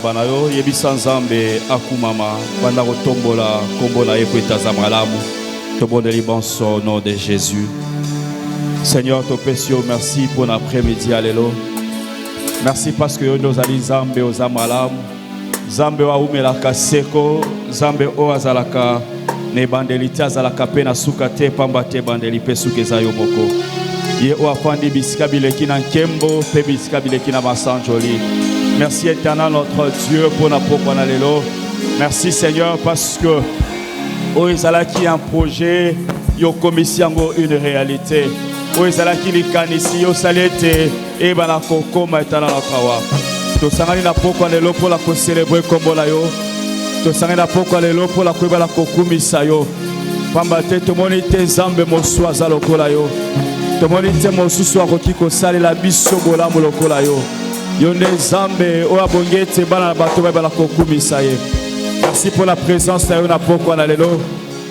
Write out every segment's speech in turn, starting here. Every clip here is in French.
maloba na yo yebisa nzambe akumama banda kotombola kombo na ye po etaza malamu tobondeli bonso au nom de Jésus. Seigneur topesi yo merci pour l'après-midi alelo. Merci parce que yo nozali nzambe oza malamu nzambe wa umelaka seko nzambe o azalaka ne bandeli te azalaka pe na suka te pamba te bandeli pe suka eza yo moko ye o afandi bisika bileki na nkembo pe bisika bileki na masanjoli. Merci éternel notre Dieu pour na pokwa na lelo. Merci Seigneur parce que o ezalaki un projet yo komisi yango une réalité o ezalaki likanisi yo salete e bana kokoma éternel na kawa tosangani na pokwa lelo pour la célébrer kombo na yo tosangani na pokwa lelo pour la koyeba la kokumisa yo pamba te tomoni te nzambe mosusu aza lokola yo tomoni te mosusu akoki kosalela biso bolamu lokola yo yo nde nzambe oyo abongi ete bana na bato bayebala kokumisa ye. Merci pour la présence na yo na pokwa na lelo.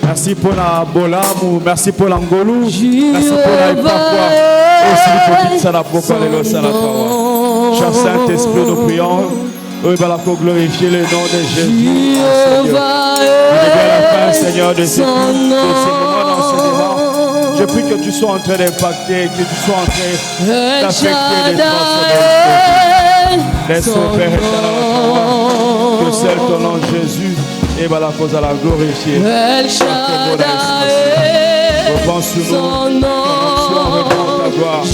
Merci pour la bolamu, merci pour l'angolou, merci pour la ipakwa aussi pour tout ça la pokwa lelo sana kawa. Cher Saint-Esprit nous prions oyebala ko glorifier le nom de Jésus. À la fin Seigneur de ces moments d'enseignement. Je prie que tu sois en train d'impacter, que tu sois en train d'affecter les transformations. Laisse-nous Père éternel, que seul ton nom Jésus et la cause à la glorifier. Repense sur nous, ton ta gloire.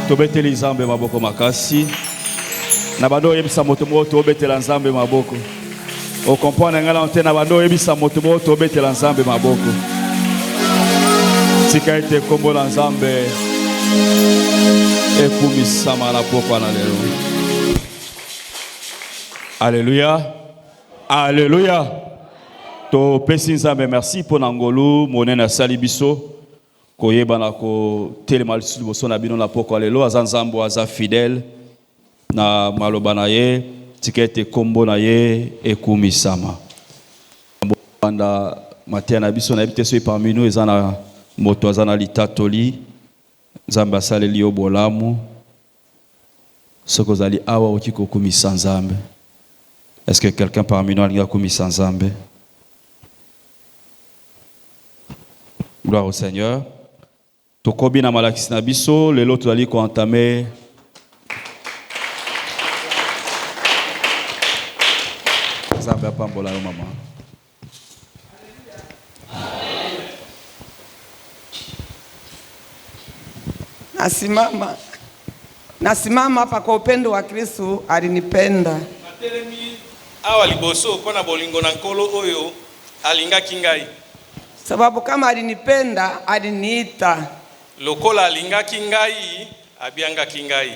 Tobeteli nzambe maboko makasi na bando yebisa moto moto obetela nzambe maboko o comprendre ngala onte na bando yebisa moto moto obetela nzambe maboko tika ete kombo la nzambe ekumisama na pokwa na lelo. Alléluia, alléluia. To pesi nzambe merci pour nangolu monena salibiso koyeba na ko telema liboso na bino na pokwa lelo aza nzambo aza fidèle na maloba na ye tikete kombo na ye ekumisama banda matia na biso na ebite so parmi nous ezana moto azana litatoli nzambe asaleli yo bolamu soko zali awa okiko kumisa nzambe. Est-ce que quelqu'un parmi nous a kumisa nzambe? Gloire au Seigneur. Tokobi na malakisi na biso lelo tozali ko entamer nzambe apambola yo mama. Nasimama hapa kwa upendo wa Kristo alinipenda. Matelemi awa liboso pona bolingo na nkolo oyo alingaki ngai. Sababu kama alinipenda aliniita. Lokola alingaki ngai abiangaki ngai.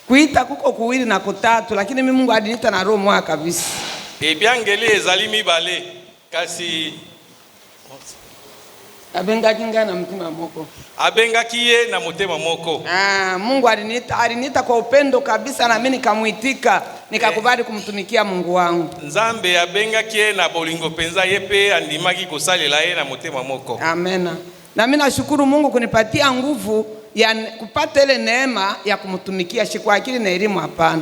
Kuita kuko kuwili na kutatu lakini mimi Mungu aliniita na roho moja kabisa. Ebiangeli ezali mibale kasi abengaki ngai na mtima moko. Abengaki ye na motema moko. Mungu aliniita kwa upendo kabisa na mimi nikamuitika nikakubali kumtumikia Mungu wangu. Nzambe abengaki ye na bolingo penza ye pe andimaki kosalela ye na motema moko. Amen. Na mimi nashukuru Mungu kunipatia nguvu ya kupata ile neema ya kumtumikia kwa akili na elimu hapana.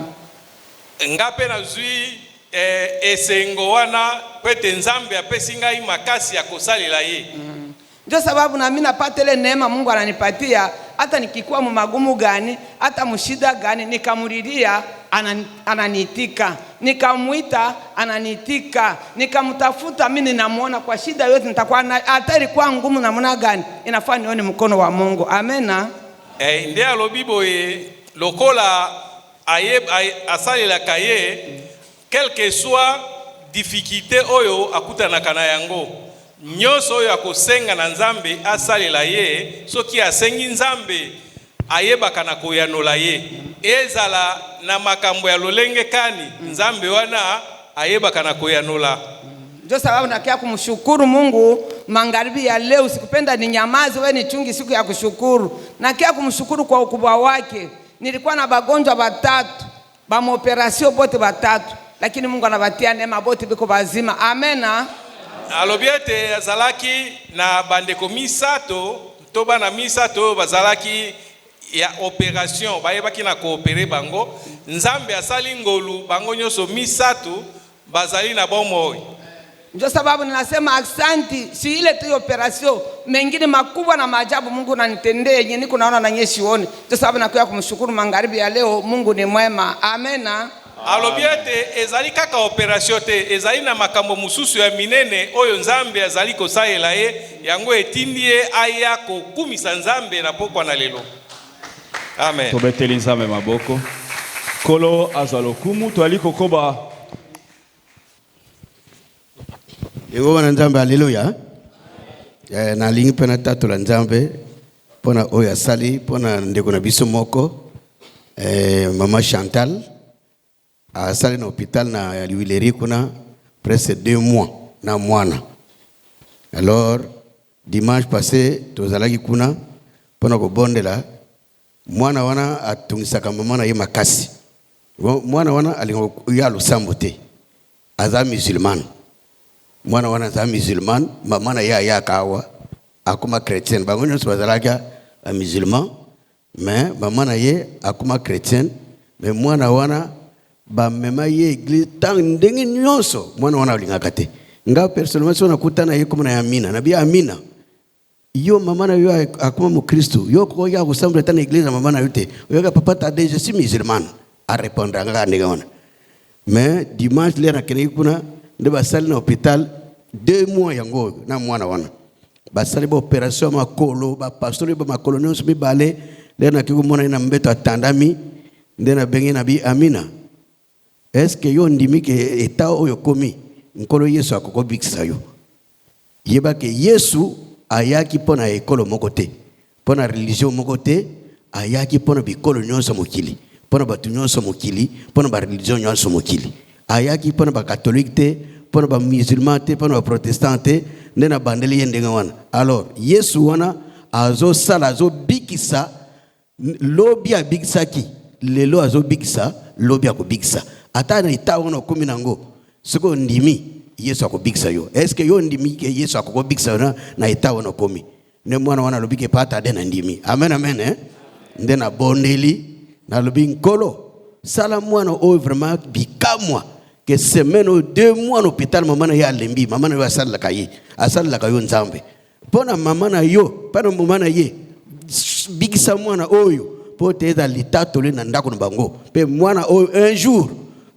Ngape na zui esengo wana pete nzambe apesi ngai makasi ya kosalela ye. Ndio sababu na mimi napata ile neema Mungu ananipatia hata nikikuwa magumu gani hata mshida gani nikamulilia ananiitika, nikamuita ananiitika, nikamtafuta mimi ninamuona kwa shida yote nitakuwa hata ilikuwa ngumu namna gani inafaa nione mkono wa Mungu. Amena. Nde alobi boye lokola asalela kaye quel que soit difficulté oyo akutanaka na yango nyonso oyo akosenga na nzambe asalela ye soki asengi nzambe ayebaka na koyanola ye ezala na makambo ya lolenge kani nzambe wana ayebaka na koyanola. Ndio sababu nakia kumshukuru Mungu magharibi ya leo. Sikupenda ninyamaze, wewe nichungi siku ya kushukuru. Nakia kumshukuru kwa ukubwa wake. Nilikuwa na bagonjwa batatu, ba operation bote batatu, lakini Mungu anabatia neema bote biko bazima. Amena. Alobiete azalaki na bandeko misato, to bana misato bazalaki ya operation, bayebaki na koopere bango. Nzambe asali ngolu bango nyoso misato bazali na bomo. Ndio sababu ninasema asante, si ile tu operation, mengine makubwa na maajabu Mungu ananitendea yenye niko naona na nyeshi one. Ndio sababu nakuya kumshukuru magharibi ya leo. Mungu ni mwema. Amena. Alobiete ezali kaka operation te, ezali na makambo mususu ya minene oyo nzambe azali kosalela ye yango etindie aya kokumisa nzambe na pokwa na lelo. Amen. Tobeteli nzambe maboko. Kolo azalokumu twaliko koba. Yehova na nzambe, haleluya. Na lingi pena tatu la nzambe pona oya sali pona ndeko na biso moko mama Chantal asali na hôpital na Liwileri kuna presque 2 mois na mwana. Alors dimanche passé tozalaki kuna pona ko bondela mwana wana atungisaka mama na ye makasi. Mwana wana alingo ya lusambo te, aza musulman. Mwana wana za musulman, mama na ya kawa akuma chrétien. Bango nyonso bazalaka a musulman, mais mama na ye akuma chrétien. Mais mwana wana ba mema ye église tant ndenge nyonso mwana wana alingaka te. Nga personnellement so nakutana ye comme na Amina, na bi Amina. Yo mama na yo akuma mu Kristo. Yo ko ya kusambra tana église mama na yo te. Yo ka papa ta je suis musulman. A répondre nga ndenge wana. Mais dimanche le na kene kuna de basali na hôpital 2 mois yango na mwana wana basali ba opération makolo ba pasteur ba makolo nyonso mibale le na kiko mona ina mbeto atandami ndena bengi na bi Amina. Est-ce que yo ndimi ke eta oyo komi nkolo Yesu akoko bikisa yo yeba ke Yesu ayaki pona ekolo moko te pona religion moko te ayaki pona bikolo nyonso mokili pona batu nyonso mokili pona ba religion nyonso mokili ayaki pona ba catholique te pona ba musulman te pona ba protestant te ndena bandeli yendenga wana. Alors Yesu wana azo sala azo bikisa lobi a bikisaki lelo azo bikisa lobi a ko bikisa ata na ita wana komi nango siko ndimi Yesu ako bikisa yo. Est-ce que yo ndimi ke Yesu ako bikisa na ita wana komi ne mwana wana lobi ke pata de na ndimi. Amen amen ndena bondeli na lobi nkolo sala mwana o vraiment bikamwa que semaine 2 mois hôpital maman na ya lembi maman na yo asala la kayo nzambe pona maman na yo pana maman na ye bikisa mwana oyo pote eza litato le na ndako na bango pe mwana oyo un jour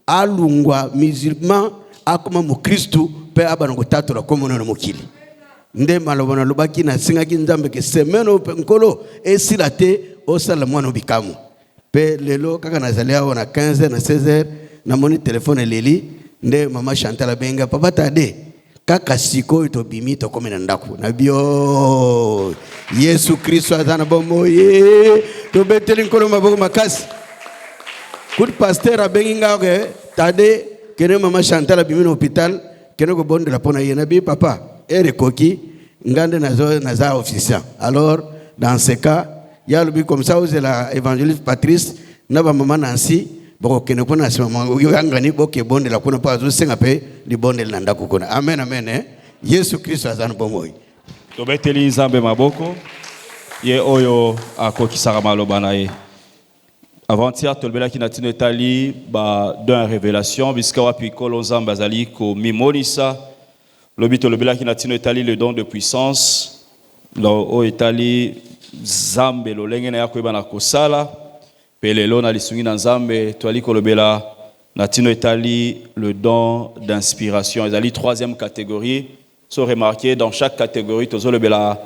alungwa musulman akoma mu Kristo pe abana ko tato la komono na mokili nde malobana lobaki na singaki nzambe ke semaine nkolo esila te osala mwana bikamu pe lelo kaka nazali awo na 15h na 16h na moni telefone leli nde mama Chantal benga papa tade kaka siko to bimi to komena ndako na bio Yesu Kristo azana bomo ye to beteli nkolo maboko makasi kud pasteur abenga ke tade kene mama Chantal bimi no hôpital kene ko bonde la pona ye na bi papa ere koki ngande naza officiel. Alors dans ce cas il y a le comme ça vous la évangéliste Patrice na ba mama Nancy boko kene kuna sima mango yangani boke bonde la kuna pa zo senga pe li bonde la ndako kuna. Amen amen Yesu Kristo azana bomoi to beteli nzambe maboko ye oyo akokisaka maloba na ye. Avant-hier tolbelaki na tino etali ba dans révélation biska wapi kolo nzambe azali ko mimonisa lobi tolbelaki na tino etali le don de puissance lo o etali zambe lo lenge na yakoyeba na kosala pe lelo na lisungi na nzambe toali kolobela na tino etali le don d'inspiration ezali 3e catégorie. So remarquez dans chaque catégorie tozolobela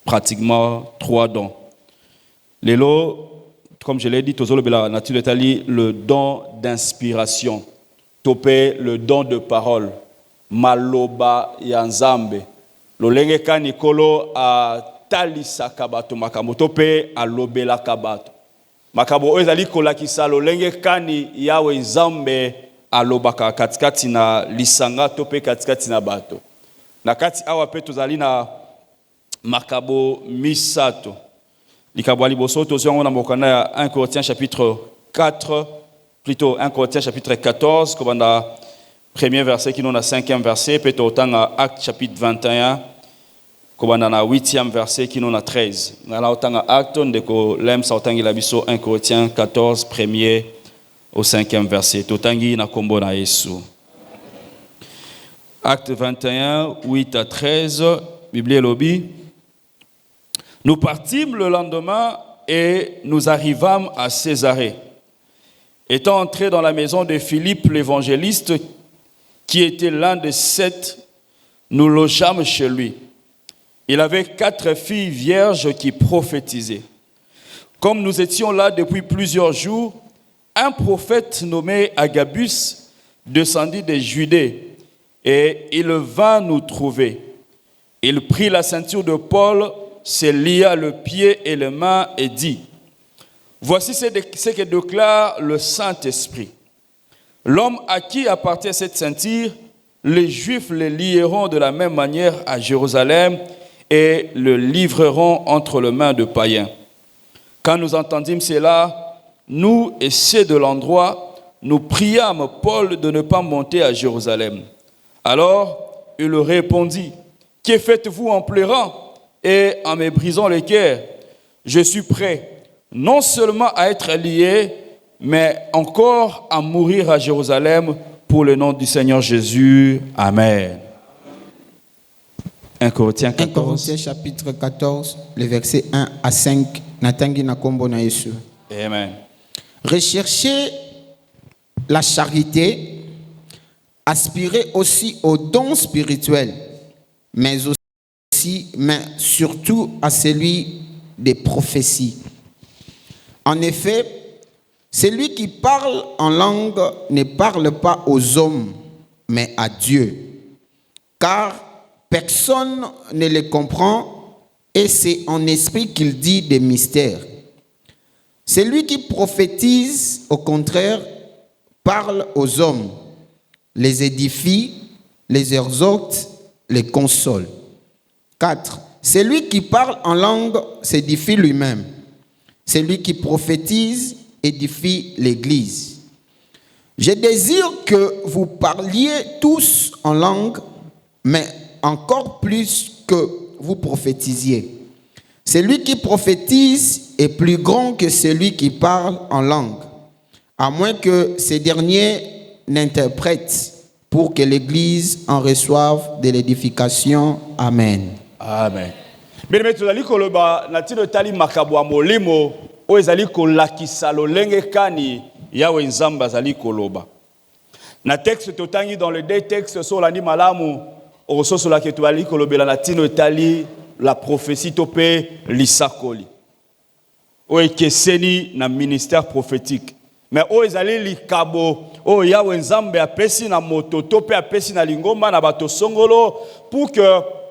pratiquement 3 dons. Lelo comme je l'ai dit tozolobela na tino etali le don d'inspiration topé le don de parole maloba ya nzambe lolenge kani kolo a talisa kabato makambo to pe alobela kabato makambo oyo ezali kolakisa lolenge kani yawe nzambe alobaka katikati na lisanga to pe katikati na bato na kati awa pe tozali na makambo misato likambo ya liboso tozongo na mokanda ya 1 Corinthiens chapitre 4 plutôt 1 Corinthiens chapitre 14 kobanda premier verset qui nous a 5e verset peut otanga Acte chapitre 21 kobanda na 8e verset qui nous a 13 na otanga Acte ndeko lem sa otangi la biso 1 Corinthiens 14 premier au 5e verset totangi na kombo na Yesu. Acte 21 8 à 13 Bible lobby. Nous partîmes le lendemain et nous arrivâmes à Césarée. Étant entrés dans la maison de Philippe l'évangéliste, qui était l'un des 7, nous logeâmes chez lui. Il avait 4 filles vierges qui prophétisaient. Comme nous étions là depuis plusieurs jours, un prophète nommé Agabus descendit de Judée et il vint nous trouver. Il prit la ceinture de Paul, se lia le pied et les mains et dit: voici ce que déclare le Saint-Esprit. L'homme à qui appartient cette ceinture, les Juifs le lieront de la même manière à Jérusalem et le livreront entre les mains de païens. Quand nous entendîmes cela, nous et ceux de l'endroit, nous priâmes Paul de ne pas monter à Jérusalem. Alors il répondit: que faites-vous en pleurant et en me brisant le cœur? Je suis prêt non seulement à être lié, mais encore à mourir à Jérusalem pour le nom du Seigneur Jésus. Amen. 1 Corinthiens 14. 1 Corinthiens chapitre 14, les versets 1 à 5. Natangi na kombo na Yesu. Amen. Recherchez la charité, aspirez aussi aux dons spirituels, mais surtout à celui des prophéties. En effet, celui qui parle en langue ne parle pas aux hommes, mais à Dieu, car personne ne le comprend et c'est en esprit qu'il dit des mystères. Celui qui prophétise, au contraire, parle aux hommes, les édifie, les exhorte, les console. 4. Celui qui parle en langue s'édifie lui-même. Celui qui prophétise édifie l'Église. Je désire que vous parliez tous en langue, mais encore plus que vous prophétisiez. Celui qui prophétise est plus grand que celui qui parle en langue, à moins que ces derniers n'interprètent, pour que l'Église en reçoive de l'édification. Amen. Amen. Bien, tozali koloba na tino tali makabwa molimo o ezali kolakisa lolenge kani yawe nzamba azali koloba. Na texte totangi dans le deux textes sur l'ani malamu o soso la ke tozali kolobela na tino tali la prophétie topé lisakoli. O ekeseni na ministère prophétique. Mais o ezali likabo o yawe nzambe apesi na moto topé apesi na lingomba na bato songolo pour que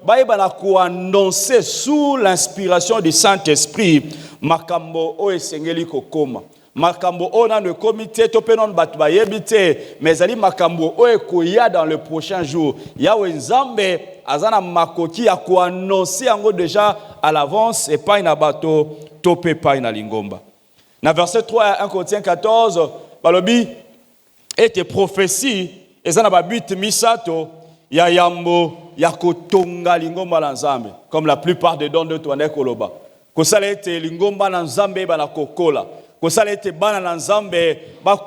baïbala ko annoncer sous l'inspiration du Saint-Esprit makambo o esengeli kokoma makambo o na le comité topé non batu bayebite mais ali makambo o ekoya dans le prochain jour yawe nzambe azana makoki ya ko annoncer yango déjà à l'avance et pas na bato topé pas na lingomba. Na verset 3 à 1 Corinthiens 14 balobi était prophétie ezana ba but misato ya yambo ya kotonga lingomba la nzambe comme la plupart des dons de toane koloba ko sala ete lingomba na nzambe ba na kokola ko sala ete bana na nzambe ba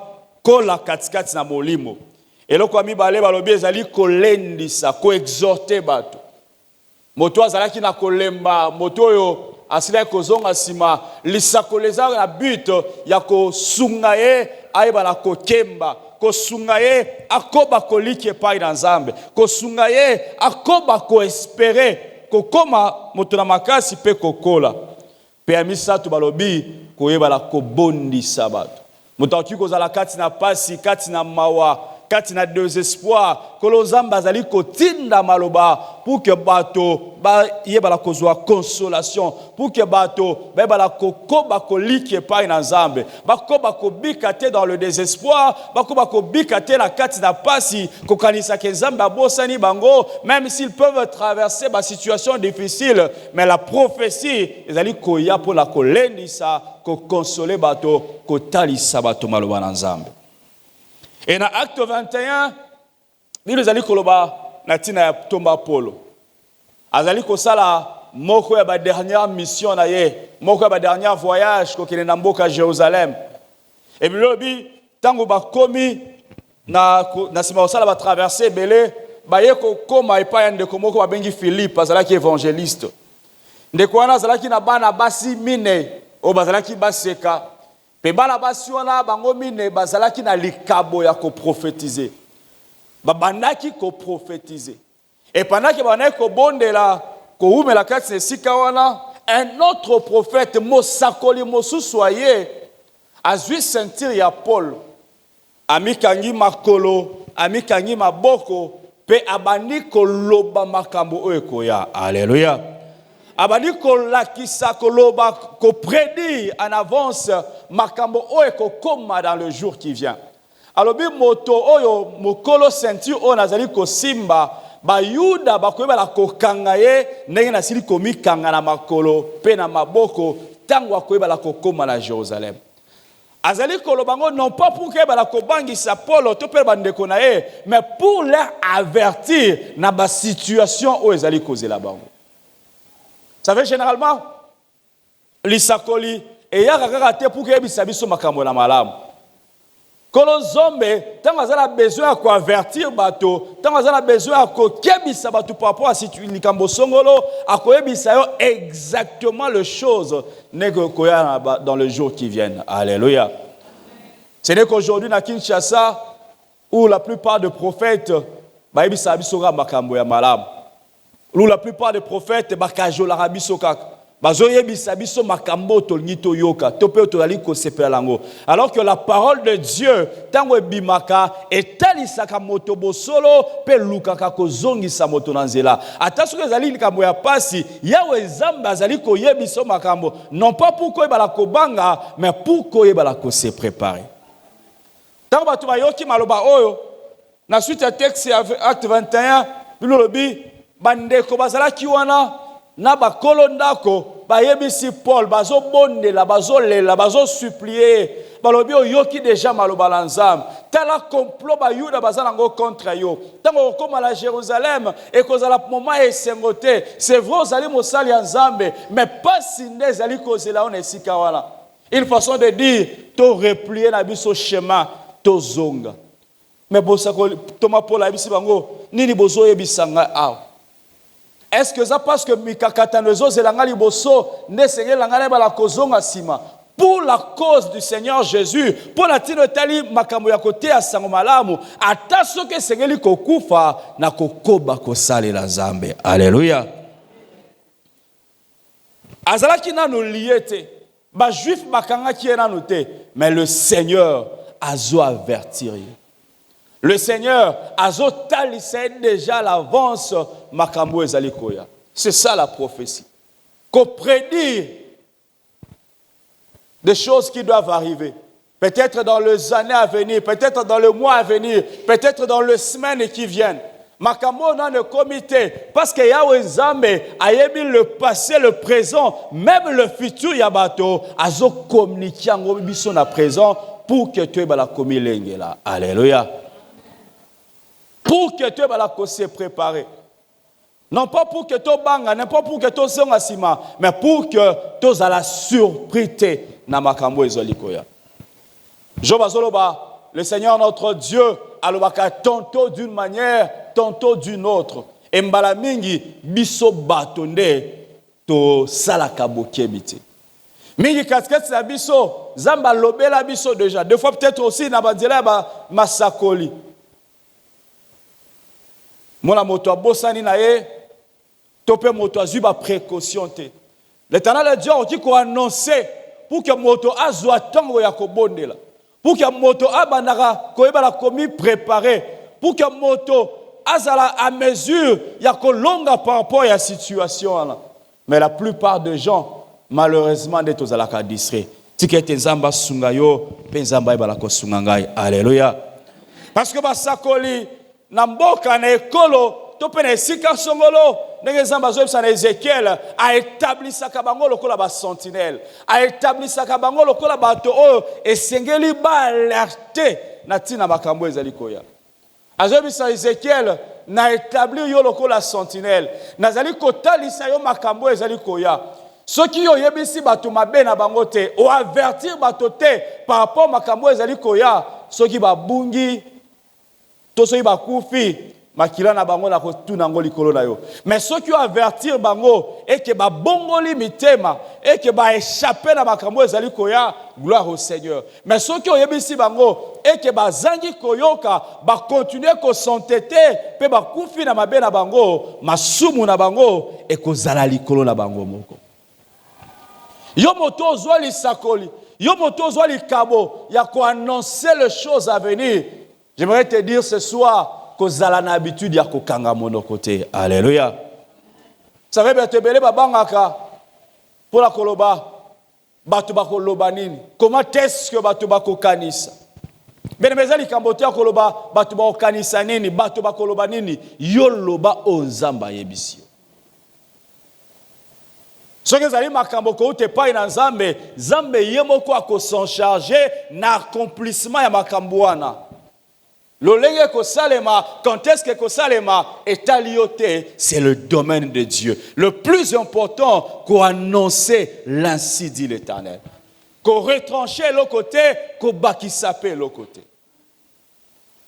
kola katikati na molimo eloko ami bale balobi ezali kolendisa ko exhorter bato moto azalaki na kolemba moto oyo asila kozonga sima lisakoleza na but ya kosunga ye aiba na kokemba kosunga ye akoba koliki epai na nzambe kosunga ye akoba koespere kokoma moto na makasi pe kokola pe ya misato balobi koyebala kobondisa bato moto akoki kozala kati na pasi kati na mawa kati na désespoir kolo nzambe azali kotinda maloba pour que bato ba yebala kozwa consolation, pour que bato ba yebala kokoba koliki epai na Nzambe, bakoba kobika te dans le désespoir, bakoba kobika te na kati na pasi kokanisa ke Nzambe abosani bango, même s'ils peuvent traverser ba situation difficile, mais la prophétie ezali koya pour la kolendisa, ko consoler bato, ko talisa bato maloba na Nzambe. Et dans Acte 21, nous allons koloba na tina ya tomba Polo. Azali kosala moko ya ba dernière mission na ye, moko ya ba dernier voyage ko kene na mboka Jérusalem. Et bilobi tango ba komi na sima osala ba traverser belé, ba ye ko koma epa ya ndeko moko ba bengi Philippe, azalaki évangéliste. Ndeko wana azalaki na bana basi mine, o bazalaki baseka. Pe bana basi wana bango mine bazalaki na likabo ya ko prophétiser. Babandaki ko prophétiser. Et pendant que banaki ko bondela ko umela kati sika wana, un autre prophète mosakoli mosusoye azui sentir ya Paul. Amikangi makolo, amikangi maboko, pe abandi ko loba makambo oyo koya. Alléluia. Abandi ko lakisa ko loba ko prédire en avance makambo oyo ko koma dans le jour qui vient. Alors bi moto oyo mokolo ceinture o nazali ko simba ba yuda bakoyeba la kokanga ye ndenge na sili komi kanga na makolo pe na maboko tango akoyeba la kokoma na Jérusalem. Azali kolobango non pas pour que la kobangisa Paul to pe bandeko na ye, mais pour leur avertir na ba situation o ezali kozela bango. Ça fait généralement lisakoli et ya kaka te pour que ebisa biso makambo na malamu. Kolo zombe tant azala besoin ko avertir bato, tant azala besoin ko kebisa bato par rapport à situation likambo songolo, akoyebisa yo exactement les choses nego koya dans le jour qui viennent. Alléluia. Ce n'est qu'aujourd'hui na Kinshasa où la plupart des prophètes ba yebisa biso ga makambo ya malamu. Où la plupart des prophètes bakajola rabiso kaka. Bazoyebisa biso makambo tolingi toyoka tope tozali kosepela lango. Alors que la parole de Dieu tango ebimaka etalisaka moto bosolo pe lukaka kozongisa moto na nzela. Ata soki ezali likambo ya pasi, Yawe Nzambe azali koyebisa makambo non pas pour koyebala kobanga, mais pour koyebala ko se préparer. Tango bato bayoki maloba oyo na suite ya texte ya Acte 21 bilobi bandeko bazalaki wana na bakolo ndako bayebisi Paul bazo bondela bazo lela bazo supplier balobi oyoki déjà maloba la Nzambe tala complot bayuda bazala ngo contre yo tango koma la Jérusalem et kozala moment esengote c'est vrai ozali mosali ya Nzambe mais pas sinde ezali kozela on esika wana une façon de dire to replier na biso chemin to zonga mais bosako Thomas Paul ayebisi bango nini bozo yebisanga awa. Est-ce que ça parce que mikakatanezo zelanga liboso ne sengelanga ba la kozonga sima pour la cause du Seigneur Jésus pour la tino tali makambo ya kote asango malamu ata soke sengeli kokufa na kokoba kosale la Nzambe. Alléluia. Azalaki na no liete ba juif bakanga ki na noté mais le Seigneur azo avertir. Le Seigneur azotalisa déjà l'avance makambo ezali koya. C'est ça la prophétie. Qu'on prédire des choses qui doivent arriver. Peut-être dans les années à venir, peut-être dans le mois à venir, peut-être dans les semaines qui viennent. Makambo dans le comité parce que Yahweh Nzambe a émis le passé, le présent, même le futur yabato azo communiquer en biso na présent pour que tu bala komi lengela. Alléluia. Pour que tu vas se préparer. Non pas pour que tu banga, non pas pour que tu sois sima, mais pour que tu aies la surprise na makambo ezolikoya. Jobazoloba, le Seigneur notre Dieu alobaka tantôt d'une manière, tantôt d'une autre. Et mbala mingi biso batonde to salaka bokebite. Mingi kasket sa biso, zamba lobela biso déjà. Deux fois peut-être aussi na banzela ba masakoli. Mona moto abosani na ye topé moto azu ba précaution te. L'Éternel Dieu qui ko annoncer pour que moto azwa tango ya kobondela. Pour que moto abandaka ko ebala komi préparé. Pour que moto azala à mesure ya kolonga par rapport à la situation. Mais la plupart des gens, malheureusement, des tozalaka distrait. Tikete nzamba sunga yo, pe nzamba ibala ko sunga ngai. Alléluia. Parce que basakoli na mboka na ekolo to pe na esika songolo ndenge nzamba zoyebisa na Ézéchiel a établisaka bango lokola ba sentinelle, a établisaka bango lokola bato oyo esengeli ba alerte na tina makambo ezali koya. Azoyebisa Ézéchiel na établir yo lokola sentinelle, nazali kotalisa yo makambo ezali koya. Ceux qui ont yebisi bato mabe na bango te, ou avertir bato te par rapport makambo ezali koya, ceux qui ba bungi to ceux qui ba kufi makila na bango na kotuna ngo likolo na yo. Mais ceux qui ont avertir bango et que ba bongoli mitema et que ba échapper na makambo ezali koya, gloire au Seigneur. Mais ceux qui ont yebisi bango et que ba zangi koyoka ba continuer ko s'entêter pe ba kufi na mabe na bango, masumu na bango et ko zala likolo na bango moko. Yo moto zwa li sakoli, yo moto zwa li kabo, ya ko annoncer les choses à venir. J'aimerais te dire ce soir que zala na habitude ya ko kanga mono côté. Alléluia. Ça veut dire te belé babangaka pour la koloba batu ba koloba nini. Comment est-ce que batu ba ko kanisa? Ben mezali kambote ya koloba batu ba ko kanisa nini, batu ba koloba nini? Yo loba o nzamba yebisio. Ce que zali makambo ko te pa ina nzambe, nzambe yemoko ako s'en charger na accomplissement ya makambo wana. Lolenge ko salema, quand est-ce que ko salema est alioté, c'est le domaine de Dieu. Le plus important qu'on annoncer l'ainsi dit l'Éternel. Qu'on retrancher l'autre côté, qu'on bakisapé l'autre côté.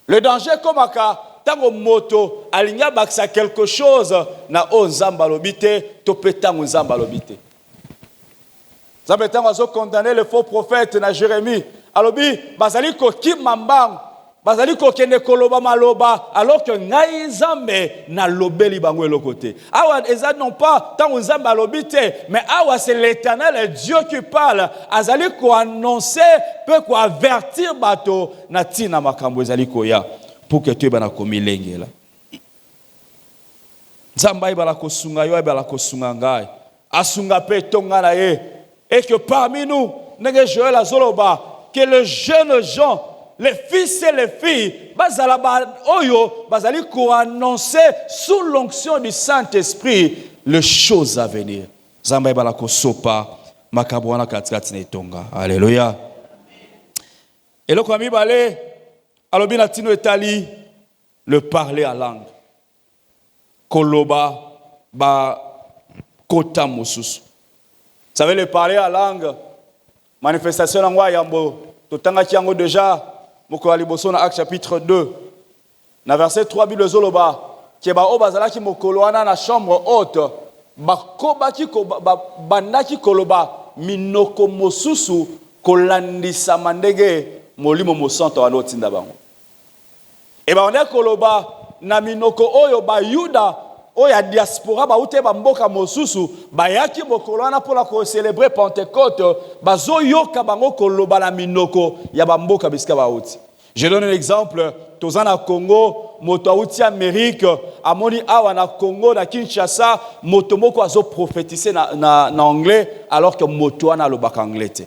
Le danger comme aka tango moto alinya baksa quelque chose na o nzamba lobite to petango nzamba lobite. Nzamba tango azo condamner le faux prophète na Jérémie. Alobi bazali ko kimambang, bazali ko kende koloba maloba alors que ngai nzambe na lobeli bango le côté. Awa eza non pas tango nzamba lobite, mais awa c'est l'Éternel, Dieu qui parle. Azali ko annoncer peut ko avertir bato na tina makambo ezali ko ya. Pour que tu bana komi lenge la. Nzamba ibala ko sunga yo ibala ko sunga ngai. Asunga pe tonga na ye. Et que parmi nous, nenge Joël azoloba, que les jeunes gens, les fils et les filles, bazala ba oyo, bazali ko annoncer sous l'onction du Saint-Esprit les choses à venir. Nzamba ibala ko sopa makabwana katikati na tonga. Alléluia. Et le kwami balé alobi na tino etali le parler à langue. Koloba ba kota mosusu. Vous savez le parler à langue. Manifestation ngwa yambo. Totanga kiango déjà moko aliboso na Acte chapitre 2. Na verset 3 Bible zoloba ke ba obazala ki mokoloana na chambre haute bakoba ki ko bandaki koloba minoko mosusu kolandisa mandege molimo mosanto wa notinda bango. Et ba on koloba na minoko oyo ba Yuda oya diaspora ba ute ba mboka mosusu ba yaki mokolo na pour la célébrer Pentecôte bazo yoka bango koloba na minoko ya ba mboka bisika ba uti. Je donne un exemple, tozana Congo, moto auti Amérique, amoni awa na Congo na Kinshasa, moto moko azo prophétiser na anglais alors que moto ana lobaka anglais te.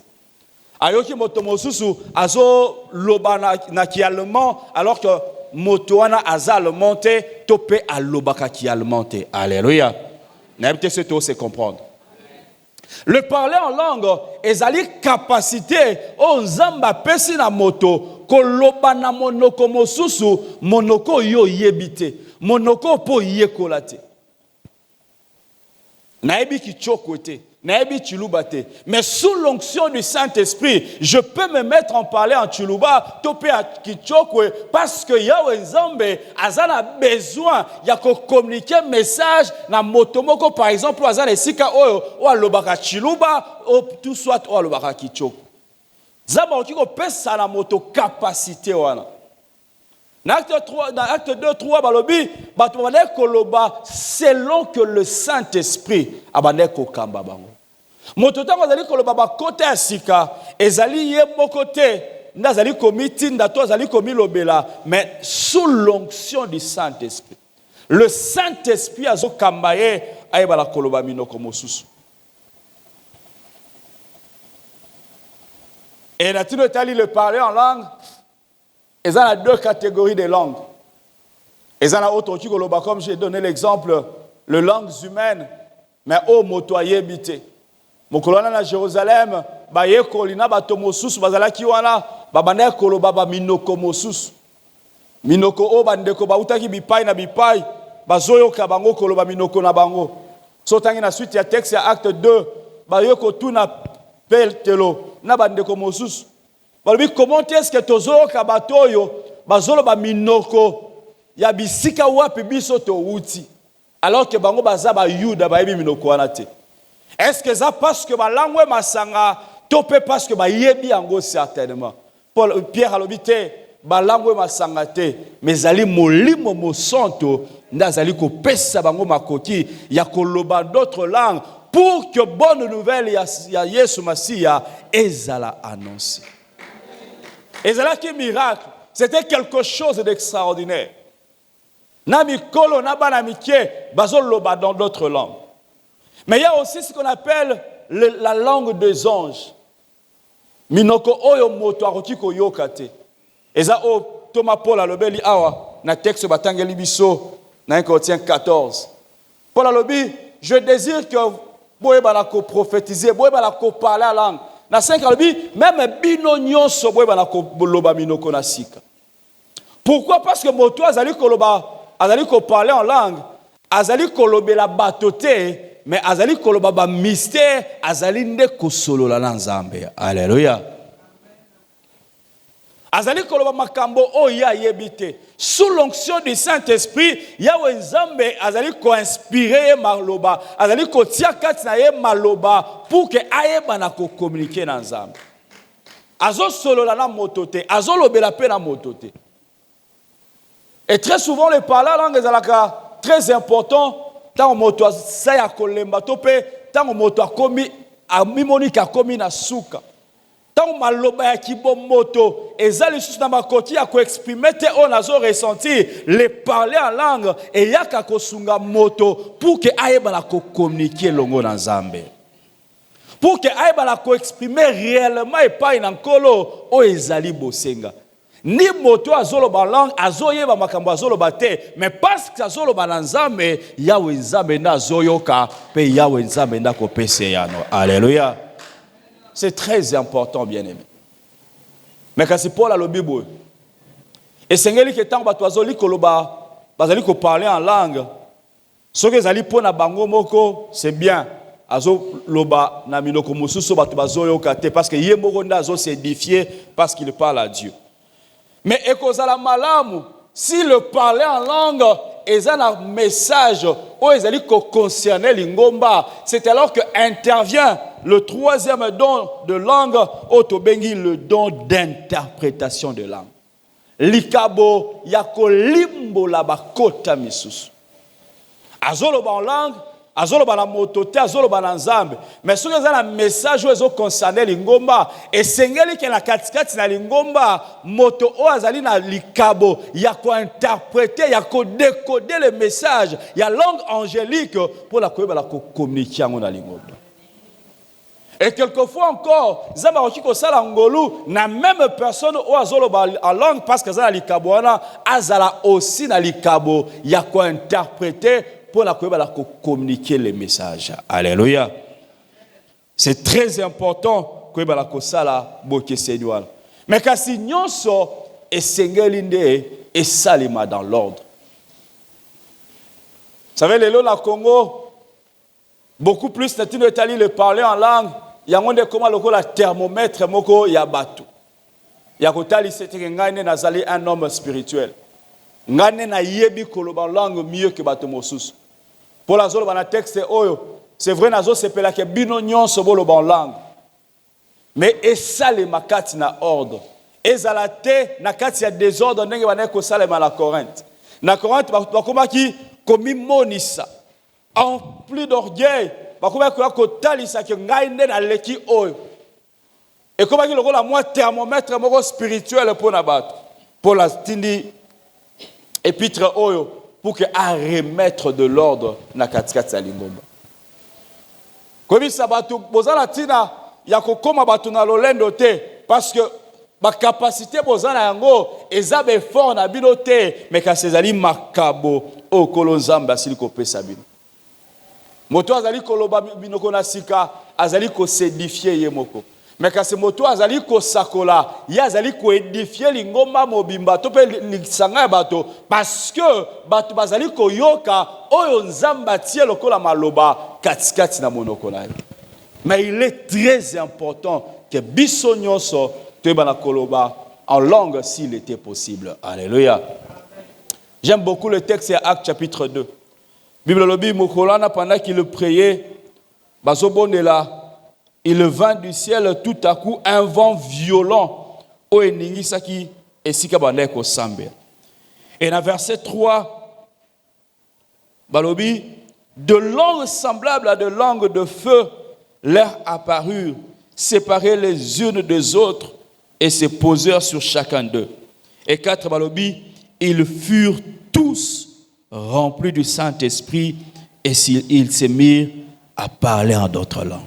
Ayoki moto mosusu azo loba na ki allemand alors que moto wana azal monté topé à lobaka ki allemand. Alléluia. N'habite ce tout c'est comprendre. Le parler en langue ezali capacité o nzamba pesi na moto ko loba na monoko mosusu monoko yo yebite monoko po yekola te. Naebi ki choko te. Mais sous l'onction du Saint-Esprit, je peux me mettre en parler en Tchuluba, topé à Kichokwe, parce que Yahweh Nzambe, Azan a besoin, il y a communiquer un message, na motomoko par exemple, Azan et Sika Oyo, ou à l'Obaka Tchuluba, ou tout soit ou à l'Obaka Kichok. Zamba Okiko pèse à la moto capacité, wana. Dans acte 2, 3, balobi, batouane koloba, selon que le Saint-Esprit abane kokamba bango. Mototango zali koloba ba kote asika, ezali ye mokote, nazali komi tinda to azali komi lobela, mais sous l'onction du Saint-Esprit. Le Saint-Esprit azo kambaye ayeba la koloba minoko mosusu. Et Natino Etali le parler en langue. Et il y a deux catégories de langues. Et il y a autre qui koloba, comme j'ai donné l'exemple, les langues humaines, mais au motoyer bité. Mokolona na Jérusalem, ba ye kolina ba tomosus bazala kiwana, ba banda koloba ba minoko mosus. Minoko o bandeko ba utaki bipai na bipai, ba zoyo ka bango koloba minoko na bango. So tangi na suite ya texte ya acte 2, ba ye ko tuna peltelo na bandeko mosus. Balobi comment est-ce que tozoyo ka batoyo ba zolo ba minoko ya bisika wapi biso to uti. Alors que bango baza ba yuda ba yebi minoko wana te. Est-ce que ça parce que ba langue masanga topé parce que ba yebi yango certainement. Paul Pierre alobité ba langue masanga te mais ali molimo mo santo ndazali ko pesa bango makoki ya koloba d'autres langues pour que bonne nouvelle ya Yesu Masia ezala annoncée. Ezala qui miracle, c'était quelque chose d'extraordinaire. Na mikolo na bana mikie bazoloba dans d'autres langues. Mais il y a aussi ce qu'on appelle la langue des anges. Minoko oyo moto akoki koyoka te. Eza o Thomas Paul alobeli awa na texte batangeli biso na 1 Corinthiens 14. Paul alobi, je désire que boye bana ko prophétiser, boye bana ko parler la langue. Na 5 alobi, même bino nyonso boye bana ko loba minoko na sika. Pourquoi? Parce que moto azali ko parler en langue, azali kolobela batote. Mais azali koloba ba mystère azali nde kosolola na Nzambe. Alléluia. Azali koloba makambo oya yebite. Sous l'onction du Saint-Esprit, Yahweh Nzambe azali ko inspirer maloba, azali ko tia kati na ye maloba pour que ayeba na ko communiquer na Nzambe. Azo solola na motote, azo lobela pe na motote. Et très souvent le parler langue ezalaka très important. Tant moto saya kolemba tope tant moto akomi amimonika komi na suka tant maloba ya kibomoto ezali susu na makoti ya ko exprimer te on azo ressentir les parler en langue et yaka kosunga moto pour que ayeba la ko communiquer longo na Nzambe pour que ayeba la ko exprimer réellement et pas na nkolo o ezali bosenga. Ni moto azoloba langue azoyeba makambo azoloba te mais parce que azoloba na Nzambe Yahweh Nzambe na azoyoka pe Yahweh Nzambe na kopesa yano. Alléluia. C'est très important bien-aimé. Mais kasi Paul alobi boy et sengeli ke tango bato azoli koloba bazali ko parler en langue soki ezali pona bango moko c'est bien azo loba na minoko mosusu bato bazoyoka te parce que ye moko nda azo s'édifier parce qu'il parle à Dieu. Mais ekozala malamu si le parler en langue est un message où ezali ko concerner lingomba, c'est alors que intervient le troisième don de langue otobengi le don d'interprétation de langue. Likabo yako limbo la bakota misusu. Azoloba en langue azoloba na motote azoloba na Nzambe mais soki eza na message oyo concerne lingomba esengeli ke na katikati na lingomba moto oyo azali na likabo ya kointerpréter ya kodécoder le message ya langue angélique pour la koyeba la communiquer yango na lingomba. Et quelquefois encore Nzambe akoki kosala ngolu na même personne oyo azoloba en langue parce que azala likabo wana azala aussi na likabo ya kointerpréter pour la communiquer les messages. Alléluia. C'est très important que la kosala boke Seigneur. Mais kasi nyonso esengeli nde esalima dans l'ordre. Vous savez lelo na Congo beaucoup plus natino etali le parler en langue yango nde koma lokola thermomètre moko ya bato. Ya kotali c'était ngane nazali un homme spirituel. Ngane na yebi koloba langue mieux que bato mosusu. Pour la zone dans texte oyo, c'est vrai nazo sepela ke bino nyonso boloba en langue. Mais esale makati na ordre. Ezalate na kati ya désordre ndenge bana ko salema na Corinthe. Na Corinthe bakomaki komi monisa. En plus d'orgueil, bakomaki ko talisa ke ngai nde na leki oyo. Et comment il y a un thermomètre spirituel pour la battre, pour la tindi épître oyo, pour que à remettre de l'ordre na katikati ya lingomba. Comme ça batu bozala tina ya kokoma batu na lolendo te parce que ba capacité bozala yango ezabe effort na bino te mais kasi ezali makabo o kolonzamba asili kopesa bino. Moto azali koloba bino kona sika azali ko s'édifier ye moko. Mais kasi moto azali ko sakola ya azali ko édifier lingomba mobimba to pe lisanga bato parce que bato bazali ko yoka oyo nzamba tie lokola maloba katikati na monoko na ye. Mais il est très important que biso nyonso tebana koloba en langue s'il était possible. Alléluia. J'aime beaucoup le texte à Actes chapitre 2. Bible lobi mokolana pendant qu'il le priait bazobonela il vint du ciel tout à coup un vent violent au eningisaki esika bandeko sambe. Et dans verset 3 balobi de langues semblables à de langues de feu leur apparurent, séparées les unes des autres et se posèrent sur chacun d'eux. Et 4 balobi ils furent tous remplis du Saint-Esprit et ils se mirent à parler en d'autres langues.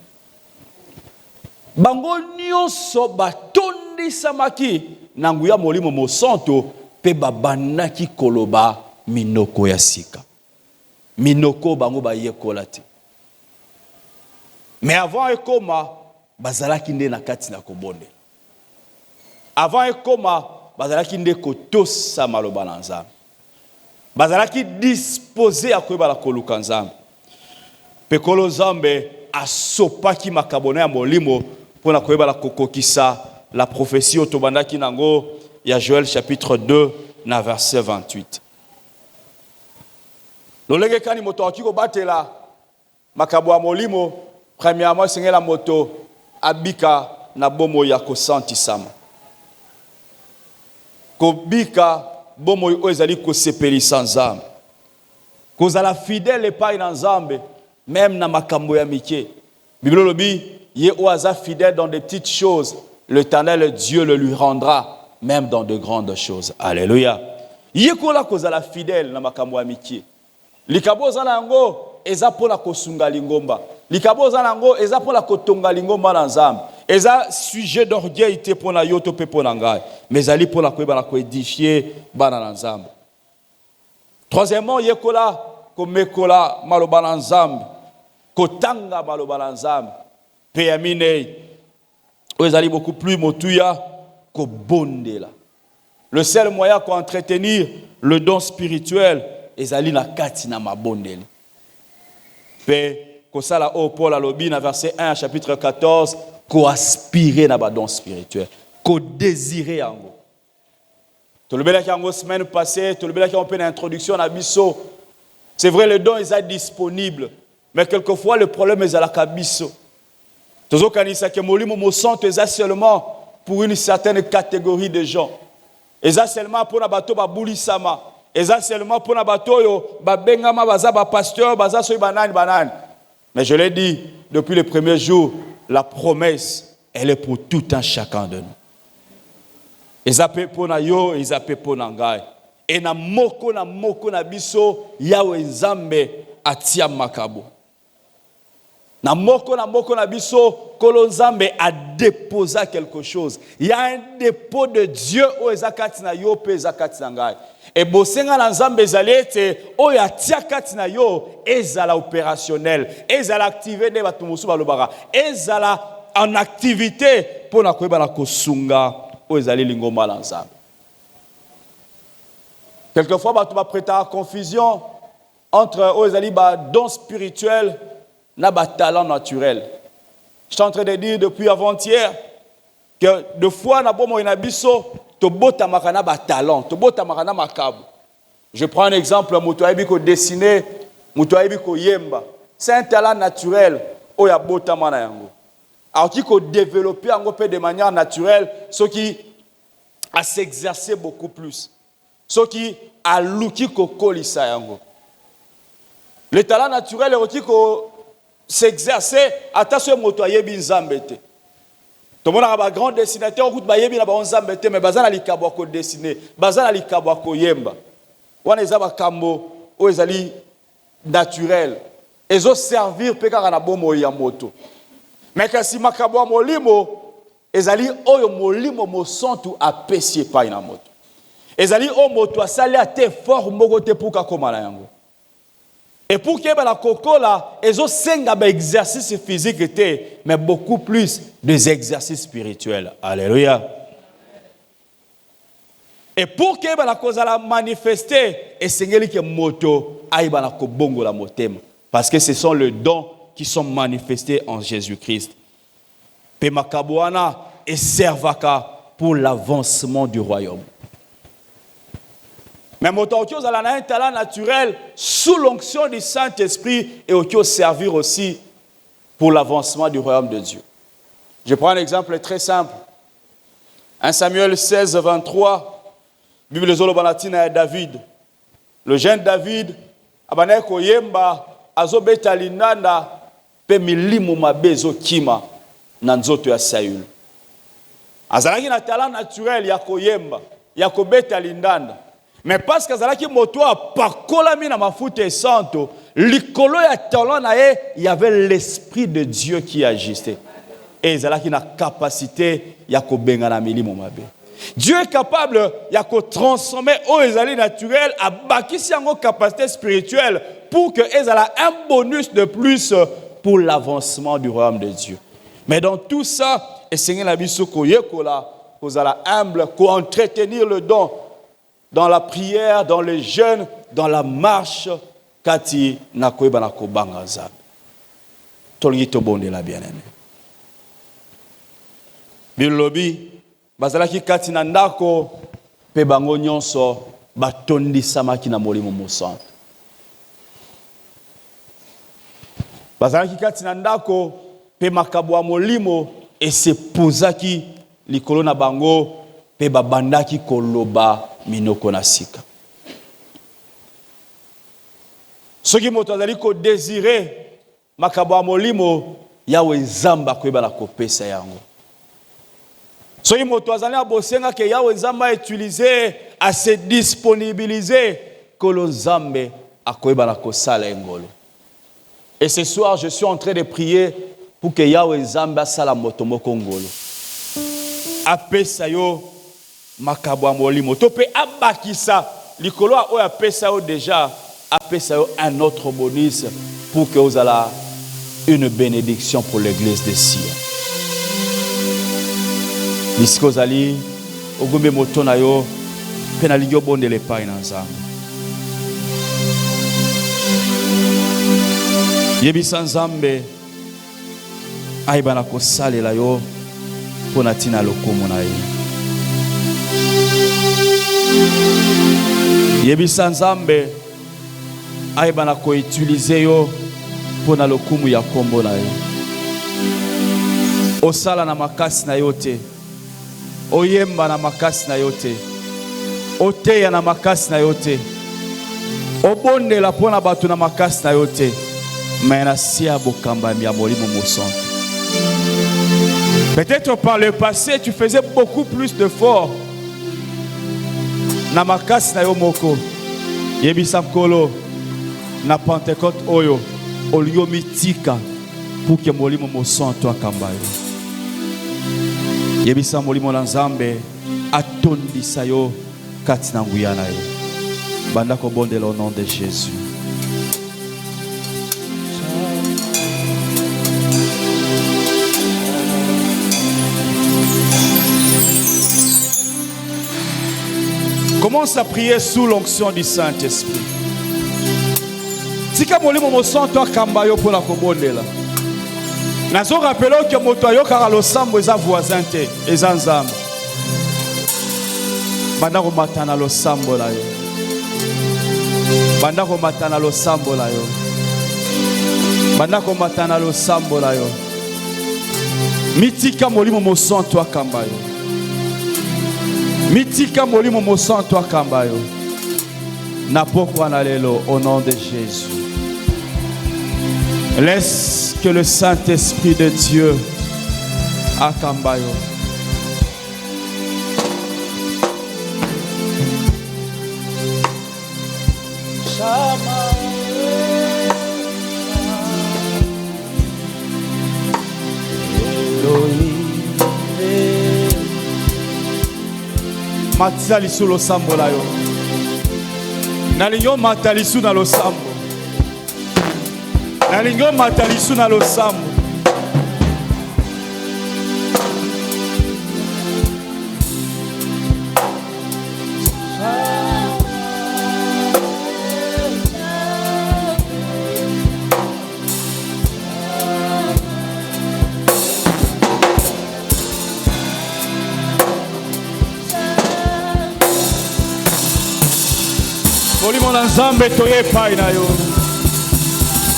Bango nyonso batondi samaki nanguya molimo mosanto pe babanaki koloba minoko ya sika. Minoko bango ba yekola te. Mais avant ekoma bazalaki nde na kati na kobonde. Avant ekoma bazalaki nde kotosa maloba na Nzambe. Bazalaki disposé à koyeba la koluka Nzambe. Pe kolo Nzambe asopaki makabona ya molimo pour la koyeba la kokokisa la prophétie otobandaki nango ya Joël chapitre 2 na verset 28. Lolenge kani moto akiko batela makabo ya molimo premièrement sengela moto abika na bomo ya kosantisama. Kobika bomo oyo ezali kosepelisa Nzambe. Kozala fidèle epai na Nzambe même na makambo ya mike. Bible lobi ye oaza fidèle dans des petites choses, l'Éternel Dieu le lui rendra même dans de grandes choses. Alléluia. Ye kola kozala fidèle na makambo ya mike. Likabo zana ngo eza pona kosunga lingomba. Likabo zana ngo eza pona kotonga lingomba na Nzambe. Eza sujet d'orgueil te pona yoto pe pona ngai. Mais ali pona koyeba na koédifier bana na Nzambe. Troisièmement, yekola komekola maloba na Nzambe. Kotanga maloba na Nzambe. Pe amine. Ezali beaucoup plus motuya ko bondela. Le seul moyen pour entretenir le don spirituel ezali na kati na mabondeli. Pe kosala o Paul alobi na verset 1 chapitre 14 ko aspirer na ba don spirituel, ko désirer yango. Tolobela ki yango semaine passée, tolobela ki on peut une introduction na biso. C'est vrai le don est disponible, mais quelquefois le problème est à la kabiso. Tozo kanisa ke molimo mo santo est seulement pour une certaine catégorie de gens. Eza seulement pour na bato ba bulisama. Eza seulement pour na bato yo ba bengama baza ba pasteur baza so banani. Mais je l'ai dit depuis le premier jour, la promesse elle est pour tout un chacun de nous. Eza pe pona yo, eza pe pona ngai. Et na moko na biso yawe Nzambe atia makabo. Na moko na biso kolo Nzambe a déposé quelque chose. Il y a un dépôt de Dieu au ezakati na yo pe ezakati na ngai. Et bosenga na Nzambe ezalete o ya tia kati na yo ezala opérationnel, ezala activé de batu musu balobaka, ezala en activité pour na koyeba na kosunga o ezali lingomba na Nzambe. Quelquefois batu ba prêter à confusion entre o ezali ba don spirituel na ba talent naturel. Je suis en train de dire depuis avant-hier que de fois na bomo ina biso to bota makana ba talent, to bota makana makabo. Je prends un exemple, mutu aibi ko dessiner, mutu aibi ko yemba. C'est un talent naturel o ya bota mana yango. Alors qui ko développer yango pe de manière naturelle, ce qui a s'exercer beaucoup plus. Ce qui a luki ko kolisa yango. Le talent naturel est qui ko s'exercer attention moto ayebi Nzambe te. Tout le monde a un grand dessinateur, on a un nzambe, mais bazana li kabwa ko dessiner, bazana li kabwa ko yemba. Wana ezaba kambo, o ezali naturel. Ezo servir peka na bomo ya moto. Mais kasi makabwa molimo ezali oyo molimo mosantu apesi epai na moto. Ezali o moto asali ate fort moko te puka koma na yango. Et pour que la kokola ezo senga ba exercice physique était mais beaucoup plus des exercices spirituels. Alléluia. Et pour que la cause la manifester et sengeli que moto aïba na kobongo la motema parce que ce sont les dons qui sont manifestés en Jésus-Christ. Pe makabwana et servaka pour l'avancement du royaume. Mais moto qui a un talent naturel sous l'onction du Saint-Esprit et qui servir aussi pour l'avancement du royaume de Dieu. Je prends un exemple très simple. 1 Samuel 16, 23. Bible Zolobanatina et David. Le jeune David, abane koyemba azobeta linanda pe milimu mabezo kima na nzoto ya Saül. Azalaki na talent naturel ya koyemba, ya kobeta lindanda. Mais parce que azalaki moto apakolami na mafuta santo, likolo ya talent na ye, il y avait l'esprit de Dieu qui agissait. Et azalaki na capacité ya kobenga na milimu mabe. Dieu est capable de transformer les alliés naturels à bâtir une capacité spirituelle pour que elles aient un bonus de plus pour l'avancement du royaume de Dieu. Mais dans tout ça, le Seigneur a dit que humble, pour entretenir le don dans la prière, dans le jeûne, dans la marche, kati na koeba na kobanga zabe. Tolgi to bonde la bien-aimé. Bilobi bazalaki kati na ndako pe bango nyonso batondisama na molimo mosantu. Bazalaki kati na ndako pe makabwa molimo esepozaki likolo na bango pe babandaki koloba minoko na sika. Soki moto azali ko désirer makabwa molimo yawe nzamba koyeba na kopesa yango. Soki moto azali abosenga ke yawe nzamba utiliser à se disponibiliser kolo nzambe akoyeba na kosala engolo. Et ce soir je suis en train de prier pour que yawe nzamba sala moto moko ngolo. Apesa yo makabwa molimo to pe abakisa likolo oyo apesa yo déjà apesa yo un autre bonus pour que vous ayez une bénédiction pour l'église de Sion. Bisiko zali ogombe moto na yo pe na ligyo bonde le pai na nzambe. Yebisa nzambe aiba na kosalela yo pona tina lokumu na ye. Yebisa nzambe aiba na ko utiliser yo pona lokumu ya kombo na ye. Osala na makasi na yo te. Oyemba na makasi na yote. Oteya na makasi na yote. Obonde la pona batu na makasi na yote. Mena siya bokamba ya molimo mosantu. Peut-être par le passé tu faisais beaucoup plus d'efforts. Na makasi na yo moko. Yebisa kolo na Pentecôte oyo olio mitika pour que molimo mosantu akamba yo. Yebisa molimo na nzambe atondisa yo kati na nguya na ye. Banda ko bondela au nom de Jésus. Commence à prier sous l'onction du Saint-Esprit. Tika molimo mosantu akamba yo pour la kobondela. Nazo rappelons que moto ayokaka losambo eza voisin te, eza nzambe. Banda ko matana losambo la yo. Banda ko matana losambo la yo. Banda ko matana losambo la yo. Mitika molimo mosantu akamba yo. Mitika molimo mosantu akamba yo. Na pokwa na lelo au nom de Jésus. Laisse que le Saint-Esprit de Dieu Akambayo. Matisa lisu lo sambo la yo. Nalingo matalisu na lo sambo. Nalingo matalisu na lo sambo.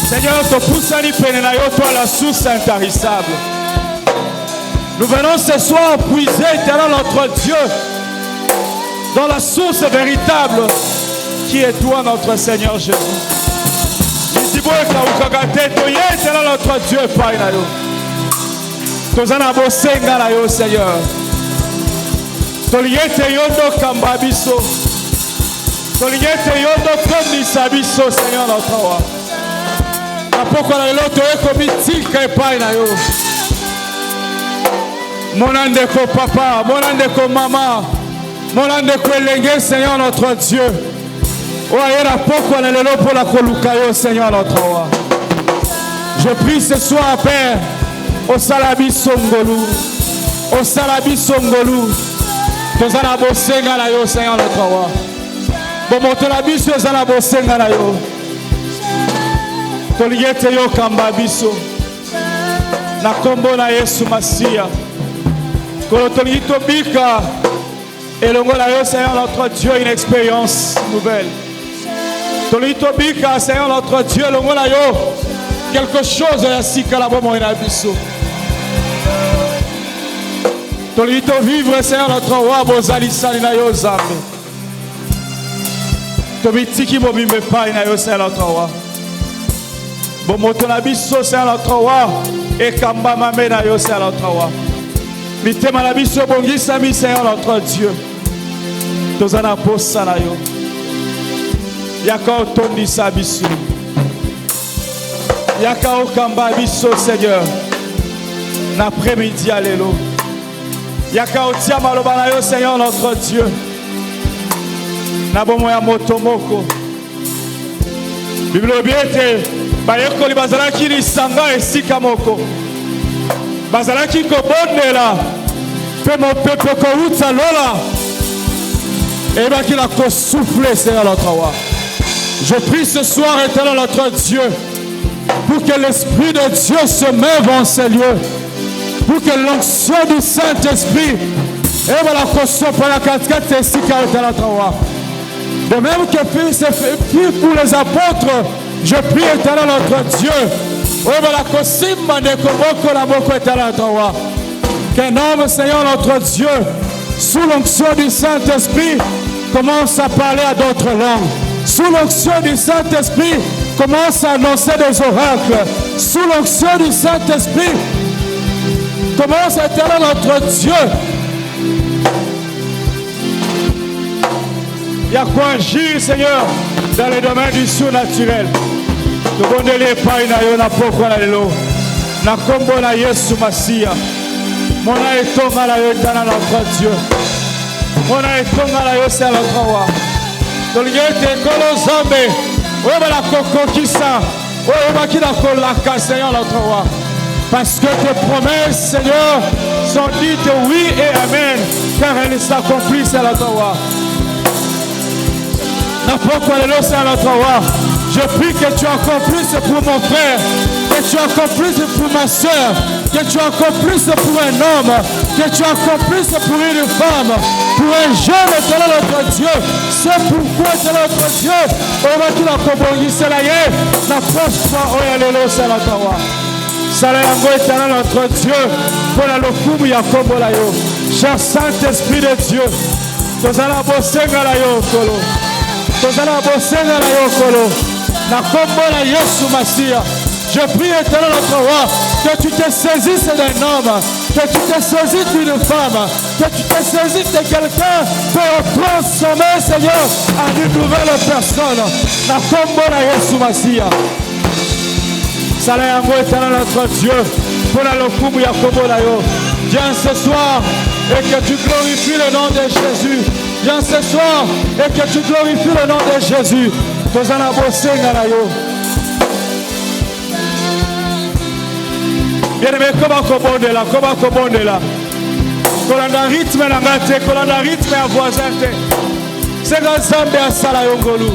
Seigneur, te poussani pene na yo, toi la source intarissable. Nous venons ce soir puiser, éternel notre Dieu, dans la source véritable qui est toi, notre Seigneur Jésus. Éternel notre Dieu, Pai na yo. Tozana bosenga na yo, Seigneur. Toliete yondo kambabiso. Toliete yondo kondisabiso, Seigneur notre roi. Pourquoi la loto est tika epai na yo. Mon andeko papa, mon andeko maman, mon andeko elenge, Seigneur notre Dieu. Oye pourquoi la loto pour la koluka yo, Seigneur notre roi. Je prie ce soir, Père, au salabi songolu, au salabi songolu. Tozala bosenga na yo, Seigneur notre roi. Bon motolabi tozala bosenga na yo. Toliete yo kamba biso na kombo na Yesu Masia. Kolo tolito bika elongo na yo, Seigneur notre Dieu, une expérience nouvelle. Tolito bika, Seigneur notre Dieu, elongo na yo quelque chose ya sika la bomo ina biso. Tolito vivre, Seigneur notre roi, bozali sali na yo zambe. Tobitiki mobimbe pa ina yo, Seigneur notre roi. Bon motonabiso, Seigneur notre roi, et kamba mamena yo, Seigneur notre roi. Mitema nabiso bongisa mi, Seigneur notre Dieu. Tozana posa na yo. Yaka otondi sabiso. Yaka okamba biso, Seigneur. L'après-midi allélo. Yaka otia maloba na yo, Seigneur notre Dieu. Na bomo ya motomoko. Bible biete. Bayekoli bazalaki lisanga esika moko. Bazalaki kobondela. Pe mon peuple kouta lola. Et bien qu'il a soufflé, Seigneur notre roi. Je prie ce soir, éternel notre Dieu, pour que l'Esprit de Dieu se meuve en ces lieux. Pour que l'onction du Saint-Esprit et voilà qu'on pour la 4 et 6 éternel notre roi. De même que fut pour les apôtres. Je prie, éternel notre Dieu, qu'un homme, Seigneur notre Dieu, sous l'onction du Saint-Esprit, commence à parler à d'autres langues. Sous l'onction du Saint-Esprit, commence à annoncer des oracles. Sous l'onction du Saint-Esprit, commence, éternel notre Dieu. Il y a quoi agir, Seigneur, dans les domaines du surnaturel. Nous avons les pailles na poko na lelo. Na kombo na Yesu Masia. Mona etonga la yotana notre Dieu. Mona etonga la yose à notre roi. Toliete kolo zambe. Oba la koko kisa. Oba ki la kolaka, Seigneur notre roi. Parce que tes promesses, Seigneur, sont dites oui et amen. Car elles s'accomplissent à notre roi. Na poko na lelo à notre roi. Je prie que tu accomplisses pour mon frère, que tu accomplisses pour ma soeur, que tu accomplisses pour un homme, que tu accomplisses pour une femme, pour un jeune, éternel notre Dieu. C'est pourquoi, éternel notre Dieu, on va tout accompagner, c'est la yé, la proche fois, oh yalelo, c'est notre roi. Salayango, éternel notre Dieu, pour la lokumu ya kombo la yo. Cher Saint-Esprit de Dieu, tozala bosenga la yo kolo, tozala bosenga la yo kolo. Na kombo na Yesu Masia. Je prie, éternel notre roi, que tu te saisisses d'un homme, que tu t'es saisi d'une femme, que tu t'es saisi de quelqu'un pour transformer, Seigneur, en une nouvelle personne. Na kombo na Yesu Masia. Sala yango éternel notre Dieu, pour la lokumu ya kombo na yo. Viens ce soir et que tu glorifies le nom de Jésus. Viens ce soir et que tu glorifies le nom de Jésus. Tozana bosenga na yo. Bien-aimé, comment kobondela, comment kobondela. Kolanda rythme na ngate, kolanda rythme ya voisin te. Senga Nzambe asala yo ngolu.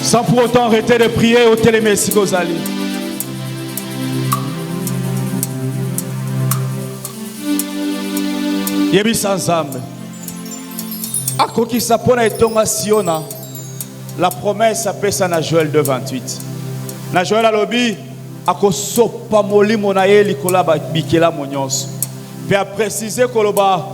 Sans pour autant arrêter de prier au Télémessi Gozali. Yebi Sanzambe. Akokisa pona etonga Siona. La promesse appelle ça na Joël 2:28. Na Joël alobi akosopa molimo na ye likola ba bikela monyonso. Pe a préciser koloba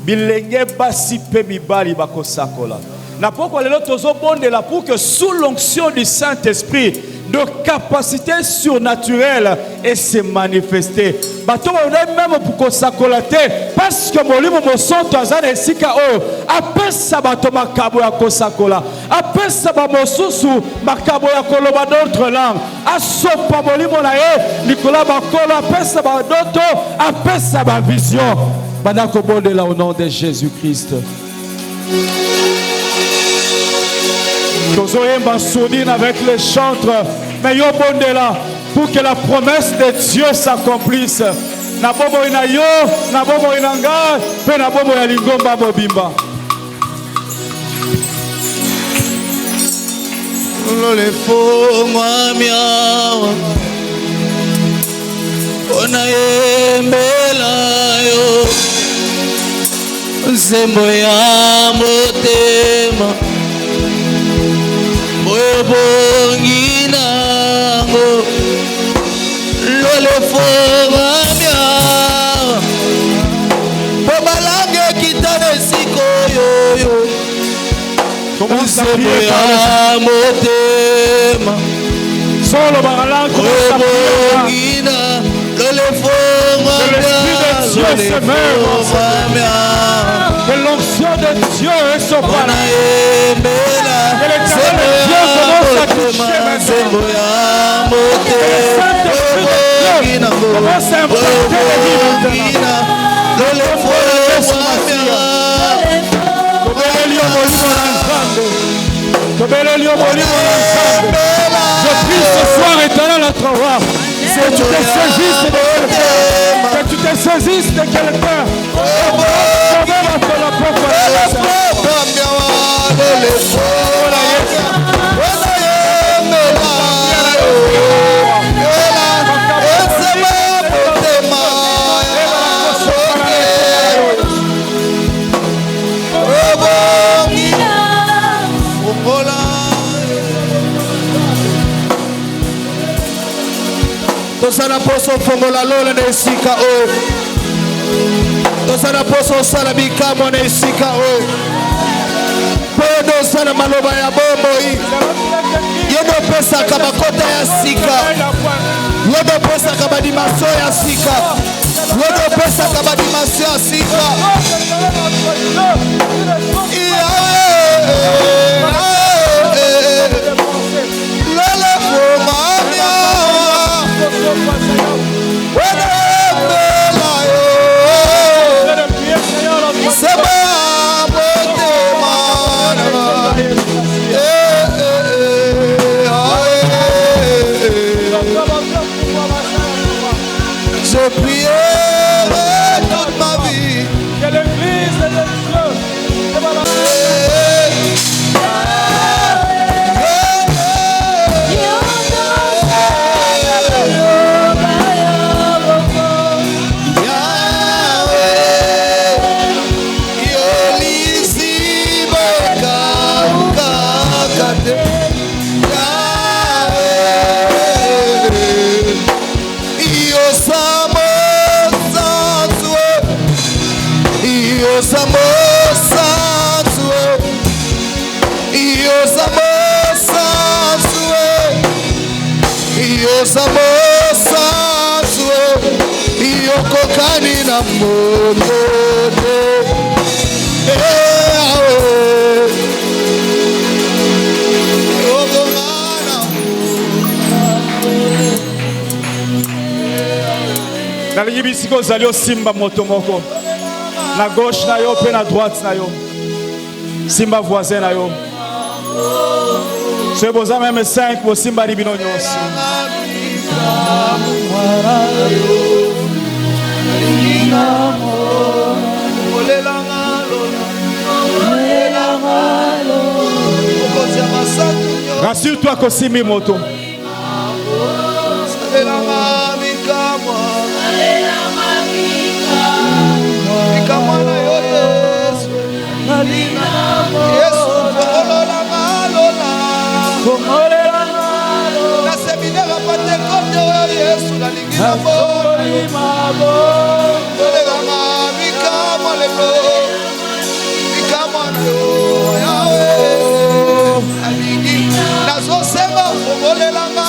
bilenge basi pe mibali bakosakola. Na poko lelo tozo bondela pour que sous l'onction du Saint-Esprit de capacité surnaturelle et se manifester. Bato on est même pour kosakola te parce que molimo mosonto azana esika o apesa bato makabo ya kosakola. Apesa ba mosusu makabo ya koloba d'autres langues. Asopa molimo na ye likola bakolo apesa ba doto apesa ba vision. Bandako bondela au nom de Jésus-Christ. Nous aurons sourdine avec les chantres, mais yo bondela pour que la promesse de Dieu s'accomplisse. Na bobo ina yo, na bobo ina nga, pe na bobo ya lingomba mobimba. Lole fo mwamia, ona yembela yo, nsembo ya motema. Bongi nango lole foma mia bobalange kitane siko yoyo Commence à prier par ya motema solo baralango bongi na lole foma mia que l'onction de Dieu est sur toi. Que l'éternel Dieu commence à toucher maintenant. Que le Saint-Esprit de Dieu commence à implanter les vies maintenant. Je prie ce soir éternel à toi. Que tu te saisisses de quelqu'un. Que tu te saisisses de quelqu'un. Tosana poso fongola lola ne sika o. Tosana poso sala bikamo ne sika o. Podo sana maloba ya bombo hii. Yodo pesa kama kota ya sika. Yodo pesa kama dimaso ya sika. Yodo pesa kama dimaso ya sika. Lala fomamia. Je prierai toute ma vie que l'église de Dieu nalingi bisika ozali osimba moto moko na gauche na yo mpe na droite na yo, simba voisin na yo. Soki boza meme 5 bosimbani bino nyonso. Rassure-toi kosimbi moto.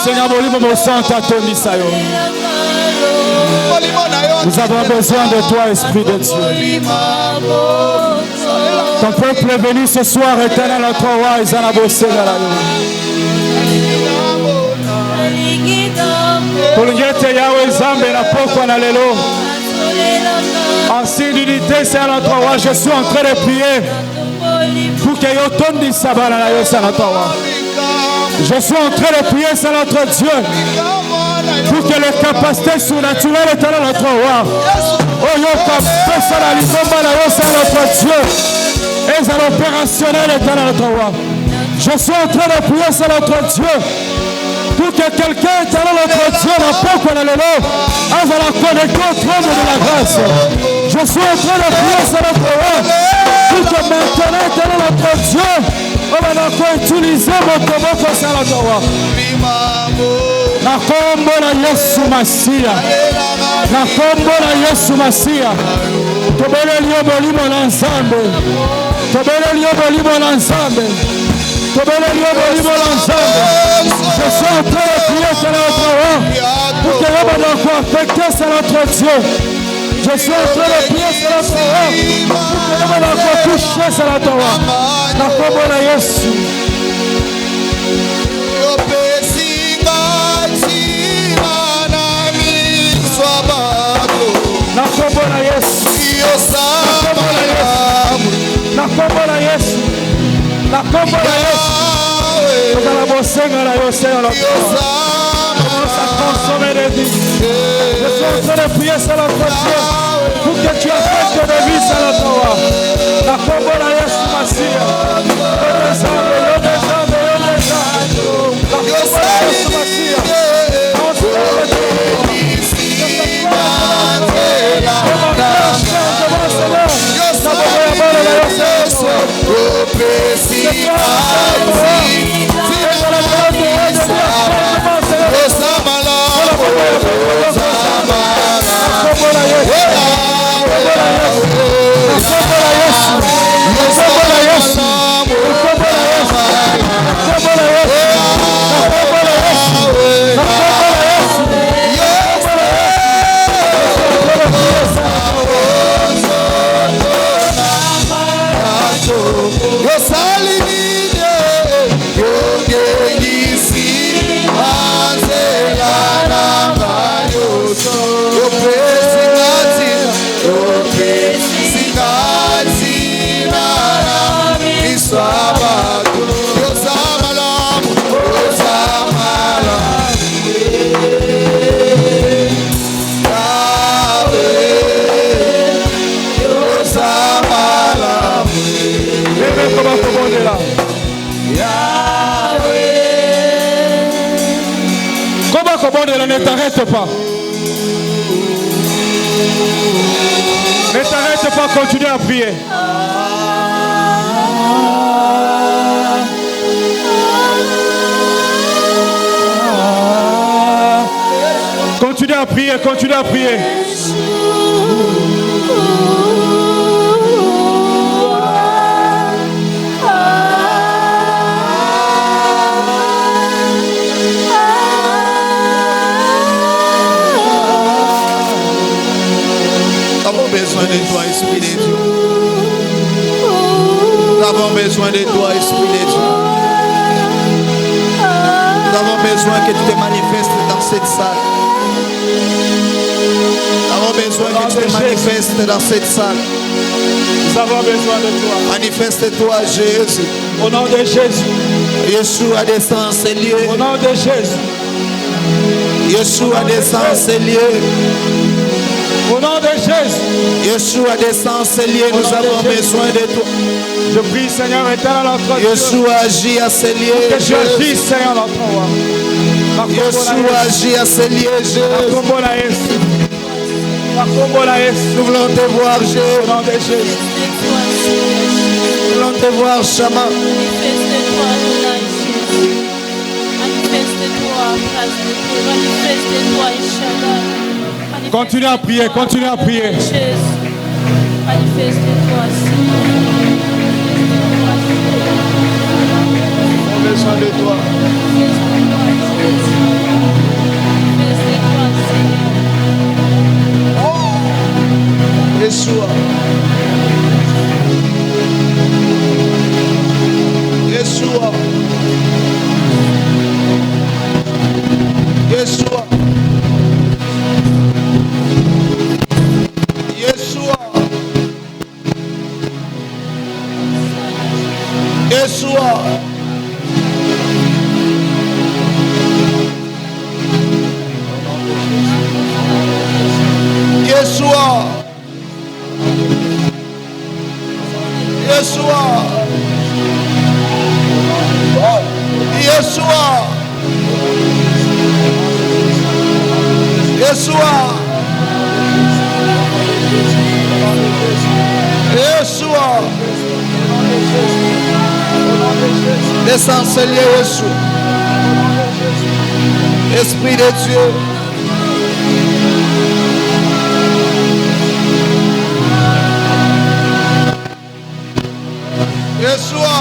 Seigneur, nous avons besoin de toi, Esprit de Dieu. Ton peuple est venu ce soir, éternel, notre roi, Izanabo Seigneur. En signe d'unité, Seigneur, notre roi, je suis en train de prier pour que Yoton di Sabana, notre roi. Je suis en train de prier, c'est notre Dieu, pour que les capacités surnaturelles éternel, notre roi. Oh, c'est notre Dieu. Et c'est l'opérationnel éternel, notre roi. Je suis en train de prier, c'est notre Dieu, pour que quelqu'un éternel, notre Dieu, n'a pas qu'on a le nom, avant la connecter au trône de la grâce. Je suis en train de prier, c'est notre roi, pour que maintenant, éternel, notre Dieu, on va utiliser mon combat pour ça, notre roi. Na kombo na Yesu Masia. Na kombo na Yesu Masia. Tobele liyo bolimo na Nzambe. Tobele liyo bolimo na Nzambe. Tobele liyo bolimo na Nzambe. Je suis en train de prier sur notre roi pour que l'homme soit affecté sur notre Dieu. Je suis en train de prier sur notre roi pour que l'homme soit touché sur notre roi. Na kombo na Yesu. Na kombo na Yesu. Na kombo na Yesu. Na kombo na Yesu. Tozala bosenga na yo Seigneur. Commence à consommer des vies. Je suis en train de prier sur notre Dieu pour que tu affectes des vies sur notre roi. Na kombo na Yesu Masia. Yo descende. Na kombo na Yesu Masia. Ne t'arrête pas. Ne t'arrête pas, continue à prier. Continue à prier, continue à prier. besoin de toi, Esprit de Dieu. Nous avons besoin de toi, Esprit de Dieu. Nous avons besoin que tu te manifestes dans cette salle. Nous avons besoin que tu te manifestes dans cette salle. Nous avons besoin de toi. Manifeste-toi, Jésus. Au nom de Jésus. Yeshua descend en ces lieux. Au nom de Jésus. Yeshua descend en ces lieux. Au nom de Jésus. Yeshua descend en ces lieux. Nous avons besoin de toi. Je prie, Seigneur éternel, notre Dieu. Yeshua agit à ces lieux. Que tu agisses, Seigneur, notre roi. Yeshua agit à ces lieux, Jésus. Nous voulons te voir, Jésus. Au nom de Jésus. Nous voulons te voir, Shama. Manifeste-toi, Adonai, Jésus. Manifeste-toi, grâce de Dieu. Manifeste-toi, Inch'Allah. Continue à prier, continue à prier. Jésus. Manifeste-toi, Seigneur. On a besoin de toi. Manifeste-toi, Seigneur. Yeshua. Yeshua. Yeshua. Yeshua. Yeshua. Yeshua. Yeshua. Yeshua. Yeshua. Yeshua. Descends ce lieu, Yeshua. Esprit de Dieu. Yeshua.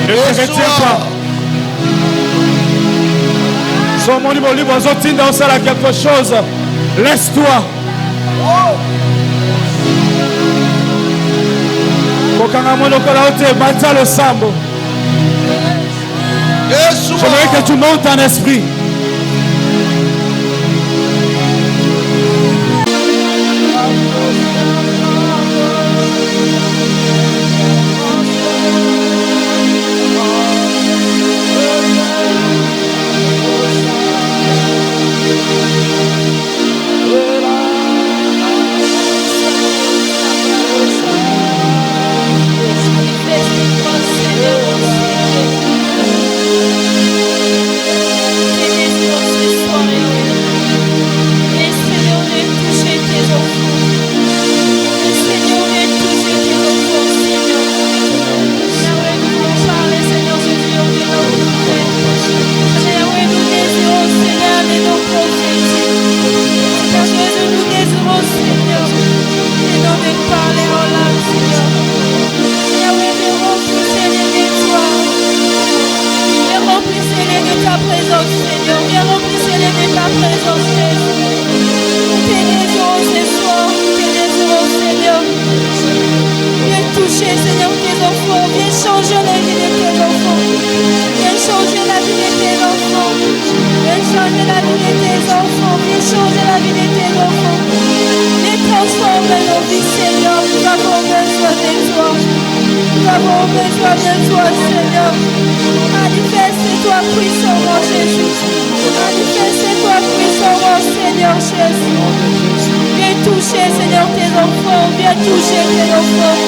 Ne te retiens pas. Son mon libre libre, zotinda au sala quelque chose. Laisse-toi. Kokanga monoko la ote bata le sambo. J'aimerais que tu montes en esprit. Manifeste-toi, Seigneur, avons besoin de toi, Seigneur. Manifeste-toi puissamment, Jésus. Manifeste-toi puissamment, Seigneur Jésus. Viens toucher, Seigneur, tes enfants. Viens toucher tes enfants.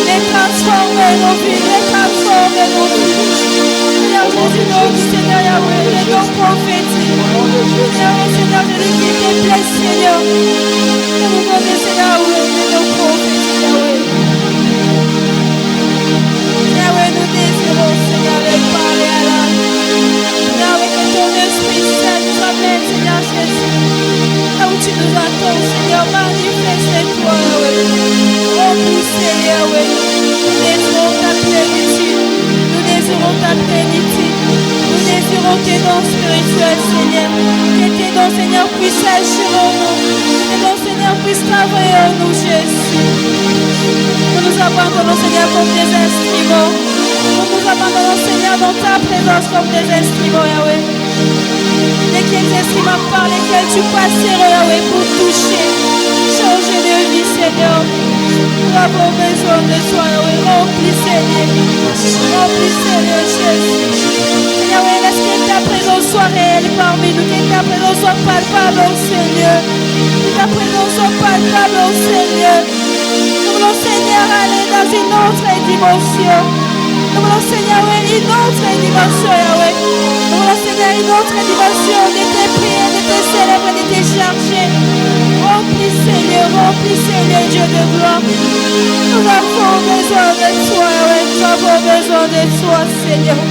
Les transformer nos vies. Les transformer nos vies. Seigneur Jésus, notre Seigneur Yahweh, les dons prophétiques. Seigneur Jésus, qui te plaît, Seigneur. Nous vous demandons, Seigneur Yahweh, les dons prophétiques, Yahweh. Yahweh, nous désirons, Seigneur, de parler à l'âme. Yahweh, que ton Esprit Saint nous amène, Seigneur Jésus. Là où tu tu nous attends, Seigneur. Manifeste-toi, Yahweh. Remplis, Yahweh. Nous désirons ta plénitude. Nous désirons ta plénitude. Nous désirons tes dons spirituels, Seigneur. Que tes dons, Seigneur, puissent agir en nous. Que tes dons, Seigneur, puissent travailler en nous, Jésus. Nous nous abandonnons, Seigneur, comme des instruments. Nous nous abandonnons, Seigneur, dans ta présence comme des instruments, Yahweh. Lesquels instruments par lesquels tu passeras, Yahweh, pour toucher, changer de vie, Seigneur. Nous avons besoin de toi, Yahweh. Remplis, Seigneur. Remplis, Seigneur, Jésus. Seigneur, laisse que ta présence soit réelle parmi nous, que ta présence soit palpable, oh Seigneur. Que ta présence soit palpable, oh Seigneur. Nous voulons, Seigneur, aller dans une autre dimension. Nous voulons, Seigneur, une autre dimension, Yahweh. Nous voulons, Seigneur, une autre dimension de tes prières, de tes célèbres, de tes chargés. Remplis, Seigneur, Dieu de gloire. Nous avons besoin de toi, Yahweh. Nous avons besoin de toi, Seigneur.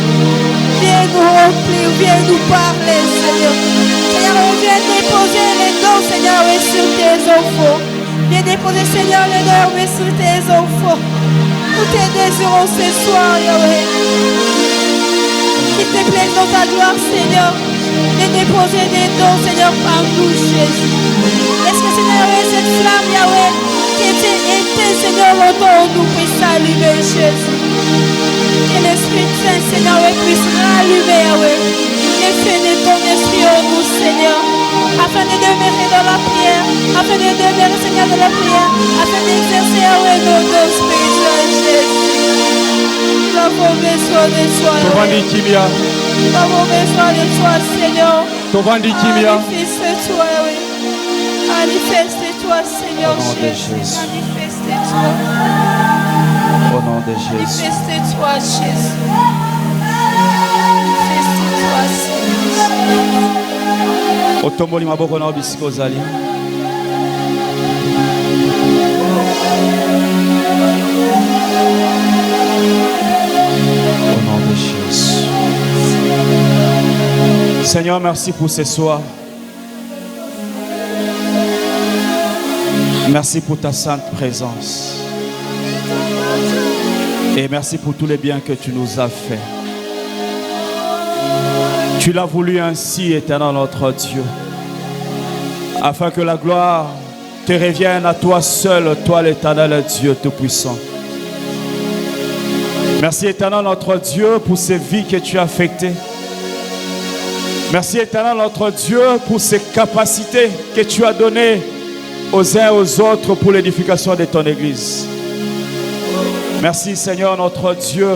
Viens nous remplir, viens nous parler, Seigneur. Seigneur, on vient déposer les dons, Seigneur, sur tes enfants. Viens déposer, Seigneur, les dons sur tes enfants. Nous te désirons ce soir, Yahweh. Qu'il te plaise dans ta gloire, Seigneur, de déposer des dons, Seigneur, par nous, Jésus. Est-ce que, Seigneur, cette flamme, Yahweh, qui était éteinte, Seigneur, autour nous puisse s'allumer, Jésus. Que l'Esprit Saint, Seigneur, puisse rallumer, Yahweh, les feux de ton esprit en nous, Seigneur, afin de demeurer dans la prière, afin de demeurer, Seigneur, dans la prière, afin d'exercer, Yahweh, nos dons spirituels, Jésus. Nous avons besoin de toi, Yahweh. Nous avons besoin de toi, Seigneur. Manifeste-toi, Yahweh. Manifeste-toi, Seigneur, Jésus. Manifeste-toi. Au nom de Jésus. Manifeste-toi, Jésus. Manifeste-toi, Seigneur. Otomboli maboko na bisika ozali. Au nom de Jésus. Seigneur, merci pour ce soir. Merci pour ta sainte présence. Et merci pour tous les biens que tu nous as faits. Tu l'as voulu ainsi, éternel notre Dieu, afin que la gloire te revienne à toi seul, toi l'éternel Dieu Tout-Puissant. Merci éternel notre Dieu pour ces vies que tu as affectées. Merci éternel notre Dieu pour ces capacités que tu as données aux uns et aux autres pour l'édification de ton Église. Merci Seigneur notre Dieu